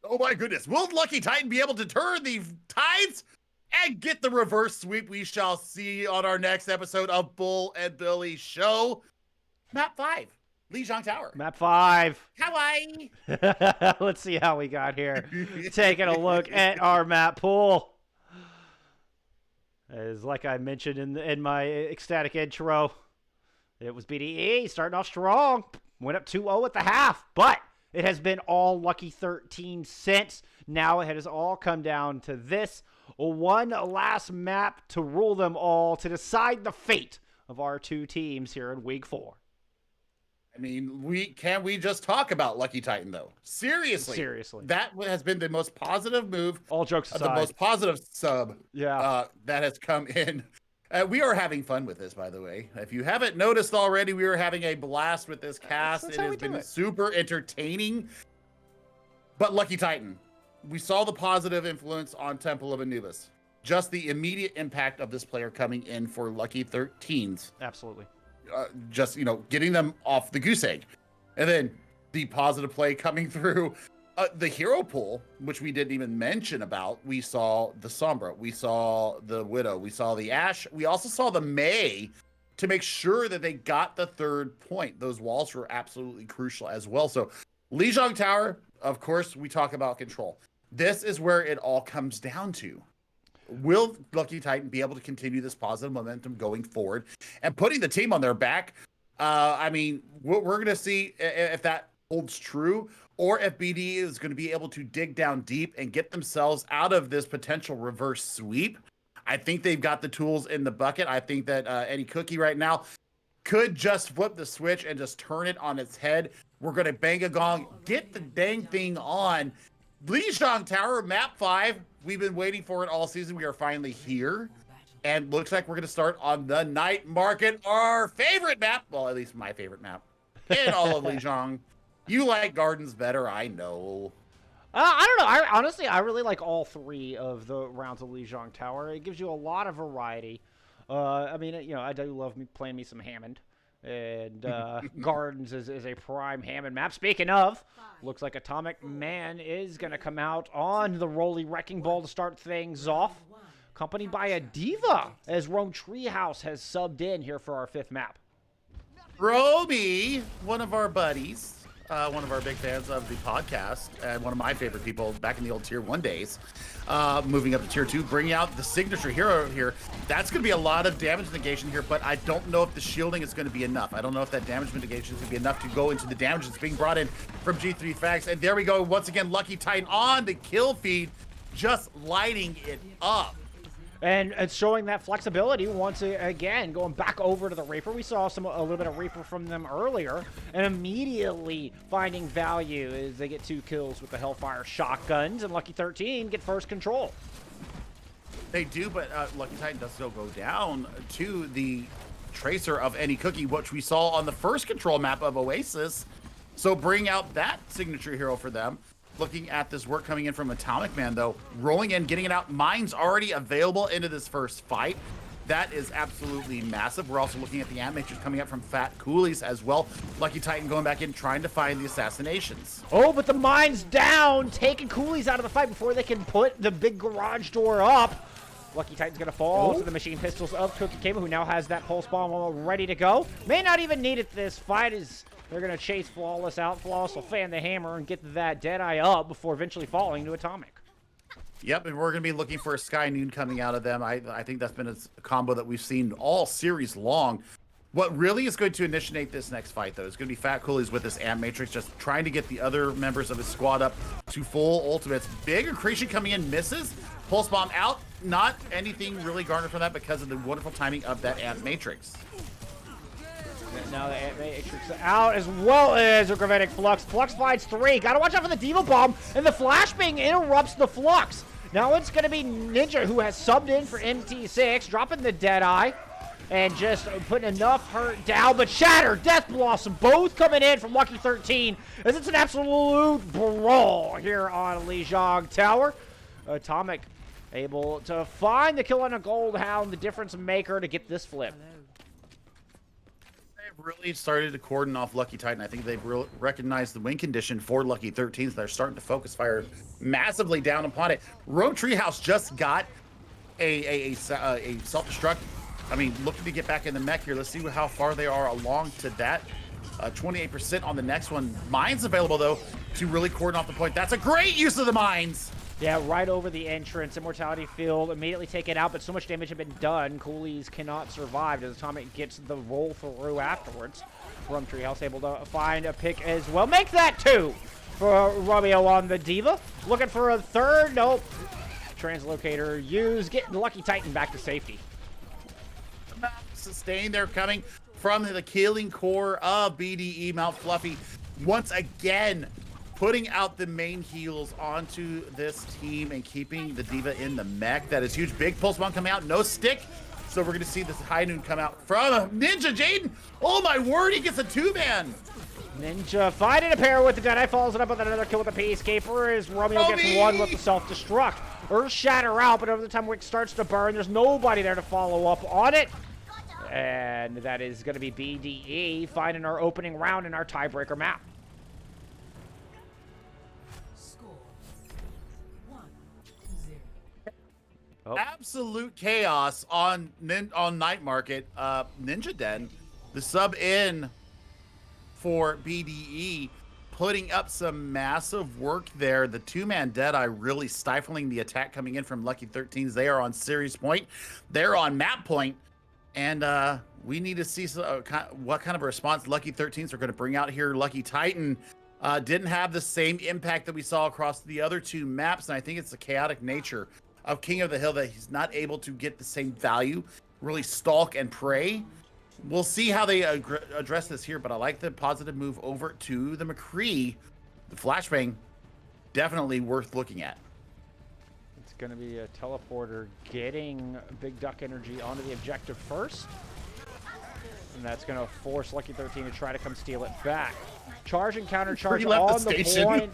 Oh my goodness, will Lucky Titan be able to turn the tides and get the reverse sweep? We shall see on our next episode of Bull and Billy show. Map 5. Lijiang Tower. Map 5. Hawaii. Let's see how we got here. Taking a look at our map pool. As like I mentioned in my ecstatic intro, it was BDE starting off strong. Went up 2-0 at the half, but it has been all Lucky 13 since. Now it has all come down to this. One last map to rule them all, to decide the fate of our 2 teams here in Week 4. I mean, we just talk about Lucky Titan though? Seriously, that has been the most positive move. All jokes aside, the most positive sub. Yeah, that has come in. We are having fun with this, by the way. If you haven't noticed already, we are having a blast with this cast. It has been super entertaining. But Lucky Titan, we saw the positive influence on Temple of Anubis. Just the immediate impact of this player coming in for Lucky 13s. Absolutely. Just, getting them off the goose egg. And then the positive play coming through the hero pool, which we didn't even mention about. We saw the Sombra, we saw the Widow, we saw the Ashe, we also saw the Mei to make sure that they got the 3rd point. Those walls were absolutely crucial as well. So Lijiang Tower, of course, we talk about control. This is where it all comes down to. Will Lucky Titan be able to continue this positive momentum going forward and putting the team on their back? I mean, we're going to see if that holds true, or if BD is going to be able to dig down deep and get themselves out of this potential reverse sweep. I think they've got the tools in the bucket. I think that Eddie Cookie right now could just flip the switch and just turn it on its head. We're going to bang a gong, get the dang thing on. Lijiang Tower, map 5. We've been waiting for it all season. We are finally here. And looks like we're going to start on the night market, our favorite map. Well, at least my favorite map in all of Lijiang. You like Gardens better, I know. I don't know. Honestly, I really like all 3 of the rounds of Lijiang Tower. It gives you a lot of variety. I mean, I do love playing me some Hammond. And Gardens is a prime Hammond map. Speaking of, looks like Atomic Man is going to come out on the Roly Wrecking Ball to start things off, accompanied by a Diva, as Rome Treehouse has subbed in here for our 5th map. Roby, one of our buddies, one of our big fans of the podcast, and one of my favorite people back in the old Tier 1 days, moving up to Tier 2, bringing out the signature hero here. That's going to be a lot of damage negation here, but I don't know if the shielding is going to be enough. I don't know if that damage mitigation is going to be enough to go into the damage that's being brought in from G3 Fags. And there we go. Once again, Lucky Titan on the kill feed, just lighting it up. And it's showing that flexibility once again, going back over to the Reaper. We saw a little bit of Reaper from them earlier, and immediately finding value as they get 2 kills with the Hellfire shotguns, and Lucky 13 get first control. They do, but Lucky Titan does still go down to the Tracer of Any Cookie, which we saw on the first control map of Oasis. So bring out that signature hero for them. Looking at this work coming in from Atomic Man, though, rolling in, getting it out. Mine's already available into this first fight. That is absolutely massive. We're also looking at the Ant Matrix coming up from Fat Coolies as well. Lucky Titan going back in, trying to find the assassinations. Oh, but the mine's down, taking Coolies out of the fight before they can put the big garage door up. Lucky Titan's going to fall to the machine pistols of Cookie Cable, who now has that pulse bomb all ready to go. May not even need it. This fight is... They're going to chase Flawless out. Flawless will fan the hammer and get that Deadeye up before eventually falling to Atomic. Yep, and we're going to be looking for a Sky Noon coming out of them. I think that's been a combo that we've seen all series long. What really is going to initiate this next fight, though, is going to be Fat Coolies with this Ant Matrix, just trying to get the other members of his squad up to full ultimates. Big accretion coming in, misses. Pulse Bomb out. Not anything really garnered from that because of the wonderful timing of that Ant Matrix. Now the Ant Matrix out, as well as a Gravitic Flux. Flux finds 3. Gotta watch out for the Diva Bomb, and the Flashbang interrupts the Flux. Now it's gonna be Ninja, who has subbed in for MT6, dropping the Deadeye. and just putting enough hurt down. But Shatter, Death Blossom, both coming in from Lucky 13 as it's an absolute brawl here on Lijiang Tower. Atomic able to find the kill on a Goldhound, the difference maker to get this flip. They've really started to cordon off Lucky Titan. I think they've recognized the win condition for Lucky 13, so they're starting to focus fire massively down upon it. Rogue Treehouse just got a self-destruct. I mean, looking to get back in the mech here. Let's see how far they are along to that. 28% on the next one. Mines available, though, to really cordon off the point. That's a great use of the mines. Yeah, right over the entrance. Immortality Field immediately taken out, but so much damage had been done. Coolies cannot survive as Atomic gets the roll through afterwards. Rum Treehouse able to find a pick as well. Make that 2 for Romeo on the Diva. Looking for a third. Nope. Translocator used. Getting Lucky Titan back to safety. Sustained. They're coming from the killing core of BDE. Mount Fluffy once again putting out the main heals onto this team and keeping the Diva in the mech. That is huge. Big Pulse Bomb coming out. No stick. So we're going to see this High Noon come out from Ninja Jaden. Oh my word, he gets a 2-man. Ninja finding a pair with the Deadeye, follows it up with another kill with the Peacekeeper as Romeo gets one with the self-destruct. Earth Shatter out, but over the time Wick starts to burn, there's nobody there to follow up on it. And that is going to be BDE finding our opening round in our tiebreaker map. Oh. Absolute chaos on Night Market. Ninja Den, the sub in for BDE, putting up some massive work there. The 2-man Deadeye really stifling the attack coming in from Lucky 13s. They are on series point. They're on map point. And we need to see what kind of a response Lucky 13s are going to bring out here. Lucky Titan didn't have the same impact that we saw across the other 2 maps. And I think it's the chaotic nature of King of the Hill that he's not able to get the same value, really stalk and prey. We'll see how they address this here, but I like the positive move over to the McCree. The flashbang, definitely worth looking at. It's going to be a teleporter getting Big Duck Energy onto the objective first. And that's going to force Lucky 13 to try to come steal it back. Charge and counter charge on the point.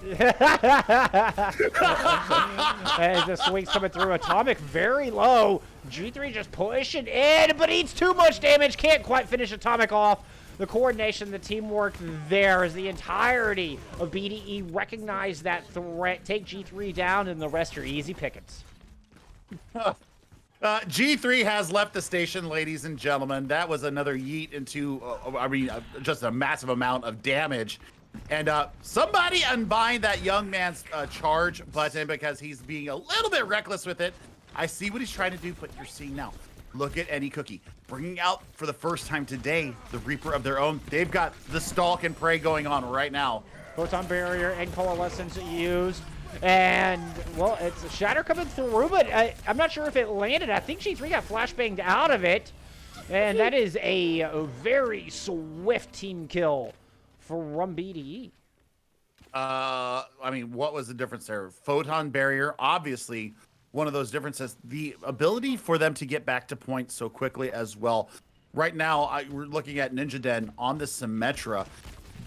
As the swing's coming through. Atomic very low. G3 just pushing in, but eats too much damage. Can't quite finish Atomic off. The coordination, the teamwork there as the entirety of BDE recognize that threat. Take G3 down, and the rest are easy pickings. G3 has left the station, ladies and gentlemen. That was another yeet into, just a massive amount of damage. And somebody unbind that young man's charge button because he's being a little bit reckless with it. I see what he's trying to do, but you're seeing now. Look at Any Cookie bringing out for the first time today the Reaper of their own. They've got the stalk and prey going on right now. Photon Barrier and Coalescence used. And, well, it's a Shatter coming through, but I'm not sure if it landed. I think G3 got flashbanged out of it. And that is a very swift team kill for Rum BDE. I mean, what was the difference there? Photon Barrier, obviously one of those differences. The ability for them to get back to point so quickly as well. Right now, we're looking at Ninja Den on the Symmetra.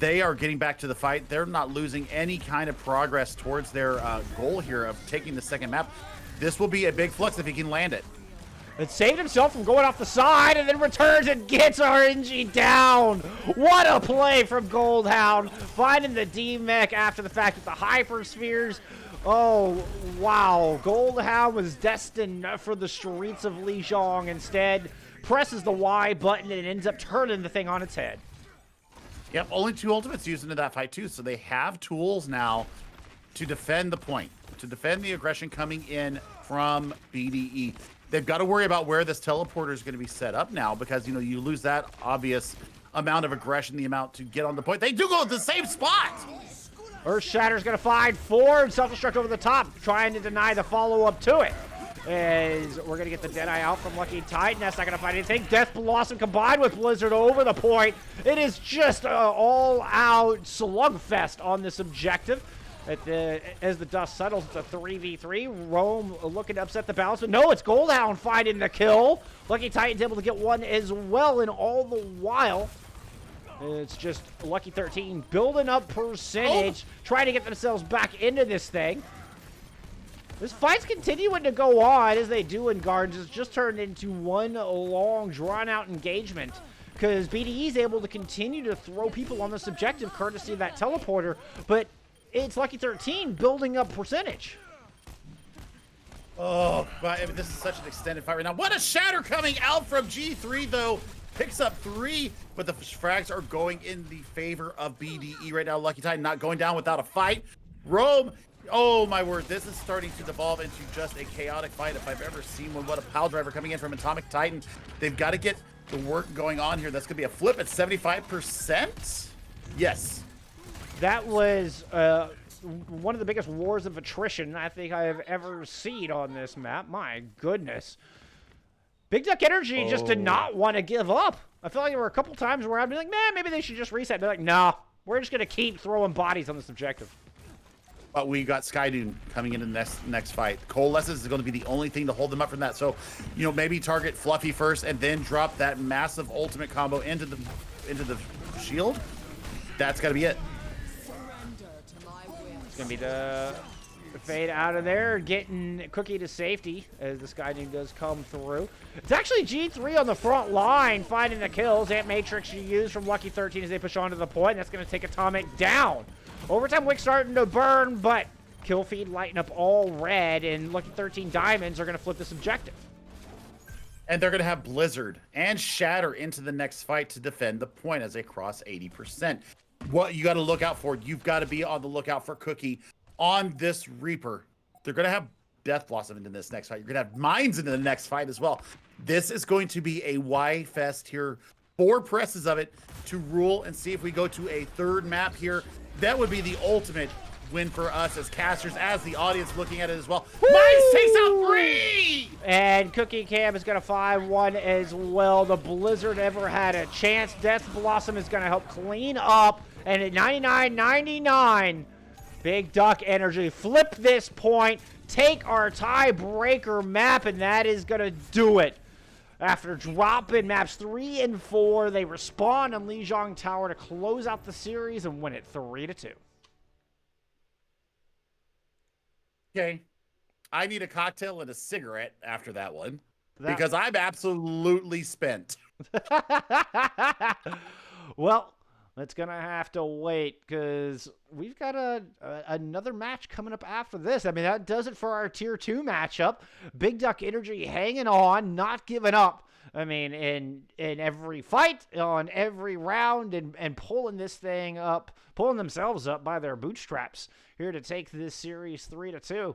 They are getting back to the fight. They're not losing any kind of progress towards their goal here of taking the second map. This will be a big flux if he can land it. It saved himself from going off the side and then returns and gets RNG down. What a play from Goldhound. Finding the D-Mech after the fact with the Hyperspheres. Oh, wow. Goldhound was destined for the streets of Lijiang. Instead, presses the Y button and ends up turning the thing on its head. Yep, only 2 ultimates used into that fight too, so they have tools now to defend the point, to defend the aggression coming in from BDE. They've got to worry about where this teleporter is going to be set up now because, you know, you lose that obvious amount of aggression, the amount to get on the point. They do go to the same spot! Earth Shatter's going to find Ford, self-destruct over the top, trying to deny the follow-up to it. As we're going to get the Deadeye out from Lucky Titan. That's not going to find anything. Death Blossom combined with Blizzard over the point. It is just an all-out slugfest on this objective. As the dust settles, it's a 3v3. Rome looking to upset the balance, but no, it's Goldhound finding the kill. Lucky Titan's able to get one as well, and all the while, it's just Lucky 13 building up percentage, trying to get themselves back into this thing. This fight's continuing to go on as they do in Gardens. It's just turned into one long, drawn-out engagement because BDE is able to continue to throw people on this objective courtesy of that teleporter, but it's Lucky 13 building up percentage. Oh, but I mean, this is such an extended fight right now. What a shatter coming out from G3, though. Picks up 3, but the frags are going in the favor of BDE right now. Lucky Titan not going down without a fight. Rome, oh my word, this is starting to devolve into just a chaotic fight if I've ever seen one. What a pile driver coming in from Atomic Titan. They've got to get the work going on here. That's going to be a flip at 75%. Yes. That was one of the biggest wars of attrition I think I have ever seen on this map. My goodness. Big Duck Energy just did not want to give up. I feel like there were a couple times where I'd be like, man, maybe they should just reset. They're like, nah, we're just going to keep throwing bodies on this objective. But we got Skydune coming into the next fight. Coalesces is going to be the only thing to hold them up from that. So, you know, maybe target Fluffy first and then drop that massive ultimate combo into the shield. That's got to be it. It's going to be the fade out of there, getting Cookie to safety as the Skydune does come through. It's actually G3 on the front line finding the kills. Ant Matrix you use from Lucky 13 as they push on to the point. That's going to take Atomic down. Overtime Wick starting to burn, but kill feed lighting up all red, and Lucky 13 Diamonds are going to flip this objective. And they're going to have Blizzard and Shatter into the next fight to defend the point as they cross 80%. What you got to look out for, you've got to be on the lookout for Cookie on this Reaper. They're going to have Death Blossom into this next fight. You're going to have Mines into the next fight as well. This is going to be a Y fest here. 4 presses of it to rule and see if we go to a third map here. That would be the ultimate win for us as casters, as the audience looking at it as well. Woo! Mines takes out 3! And Cookie Cam is going to find one as well. The Blizzard ever had a chance. Death Blossom is going to help clean up. And at 99-99, Big Duck Energy flip this point, take our tiebreaker map, and that is going to do it. After dropping maps 3 and 4, they respond on Lijiang Tower to close out the series and win it 3-2. Okay. I need a cocktail and a cigarette after that one because I'm absolutely spent. Well, it's going to have to wait because we've got another match coming up after this. I mean, that does it for our Tier 2 matchup. Big Duck Energy hanging on, not giving up. I mean, in every fight, on every round, and pulling this thing up, pulling themselves up by their bootstraps here to take this series 3-2.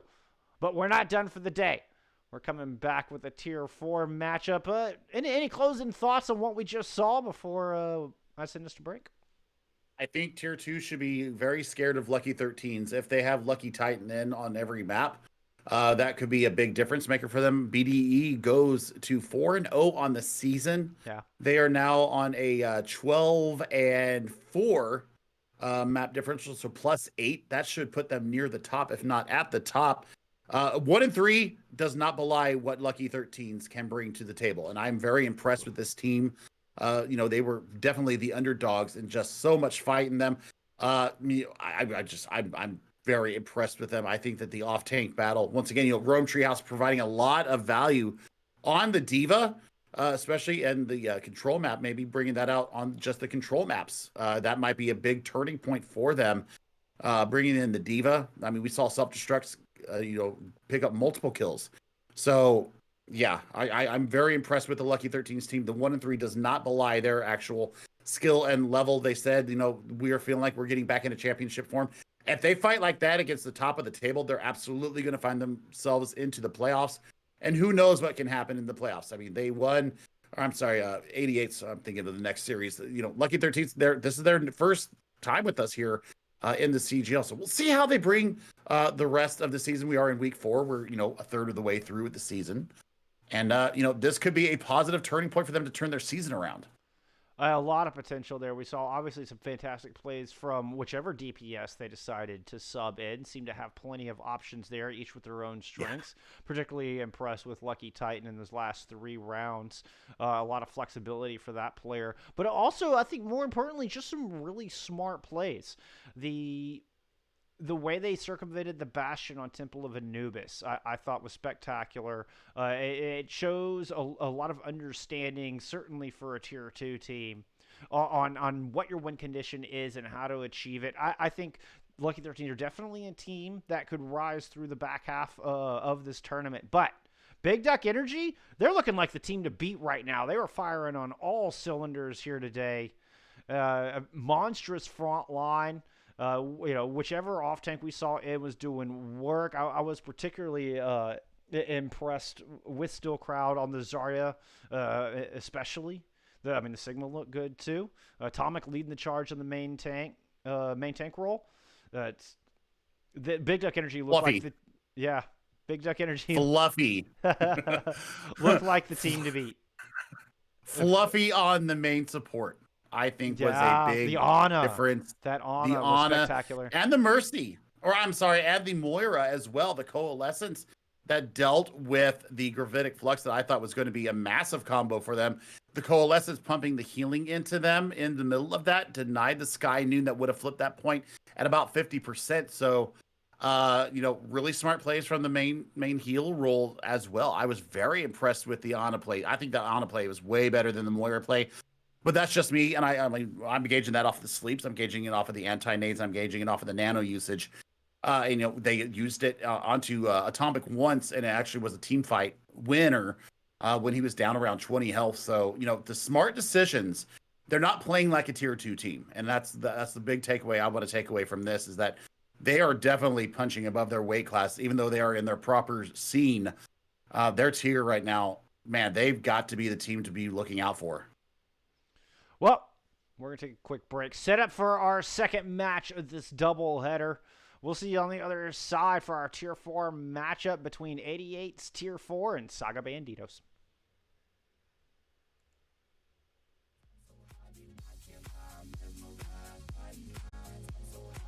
But we're not done for the day. We're coming back with a Tier 4 matchup. Any closing thoughts on what we just saw before I send us to break? I think Tier 2 should be very scared of Lucky 13s. If they have Lucky Titan in on every map, that could be a big difference maker for them. BDE goes to 4-0 on the season. Yeah. They are now on a 12-4 map differential, so +8. That should put them near the top, if not at the top. 1-3 does not belie what Lucky 13s can bring to the table, and I'm very impressed with this team. You know, they were definitely the underdogs and just so much fight in them. I'm very impressed with them. I think that the off-tank battle, once again, you know, Rome Treehouse providing a lot of value on the Diva, especially in the control map, maybe bringing that out on just the control maps. That might be a big turning point for them, bringing in the Diva. I mean, we saw Self-Destructs, you know, pick up multiple kills. So, yeah, I'm very impressed with the Lucky 13s team. The 1-3 does not belie their actual skill and level. They said, you know, we are feeling like we're getting back into championship form. If they fight like that against the top of the table, they're absolutely going to find themselves into the playoffs. And who knows what can happen in the playoffs. I mean, they won, or I'm sorry, 88. So I'm thinking of the next series. You know, Lucky 13s, this is their first time with us here in the CGL. So we'll see how they bring the rest of the season. We are in week 4. We're, you know, a third of the way through the season. And, you know, this could be a positive turning point for them to turn their season around. A lot of potential there. We saw obviously some fantastic plays from whichever DPS they decided to sub in. Seemed to have plenty of options there, each with their own Yeah. strengths. Particularly impressed with Lucky Titan in those last 3 rounds. A lot of flexibility for that player. But also, I think more importantly, just some really smart plays. The way they circumvented the Bastion on Temple of Anubis, I thought was spectacular. It shows a lot of understanding, certainly for a tier 2 team, on what your win condition is and how to achieve it. I think Lucky 13 are definitely a team that could rise through the back half of this tournament. But Big Duck Energy, they're looking like the team to beat right now. They were firing on all cylinders here today. A monstrous front line. Whichever off tank we saw, it was doing work. I was particularly impressed with Still Crowd on the Zarya, especially. The Sigma looked good too. Atomic leading the charge on the main tank role. It's the Big Duck Energy looked Fluffy. like the yeah. Big Duck Energy Fluffy. looked like the team to beat. Fluffy on the main support, I think, was a Yeah, the big Ana. difference. That The Ana was Ana spectacular. and the Mercy, or I'm sorry, and the Moira as well, the Coalescence that dealt with the Gravitic Flux that I thought was going to be a massive combo for them. The Coalescence pumping the healing into them in the middle of that denied the Sky Noon that would have flipped that point at about 50%. So, really smart plays from the main heal role as well. I was very impressed with the Ana play. I think that Ana play was way better than the Moira play. But that's just me, and I'm gauging that off the sleeps. I'm gauging it off of the anti-nades. I'm gauging it off of the nano usage. They used it onto Atomic once, and it actually was a team fight winner when he was down around 20 health. So, the smart decisions, they're not playing like a tier 2 team. And that's the big takeaway I want to take away from this, is that they are definitely punching above their weight class, even though they are in their proper scene. Their tier right now, man, they've got to be the team to be looking out for. Well, we're going to take a quick break. Set up for our second match of this doubleheader. We'll see you on the other side for our Tier 4 matchup between 88's Tier 4 and Saga Banditos.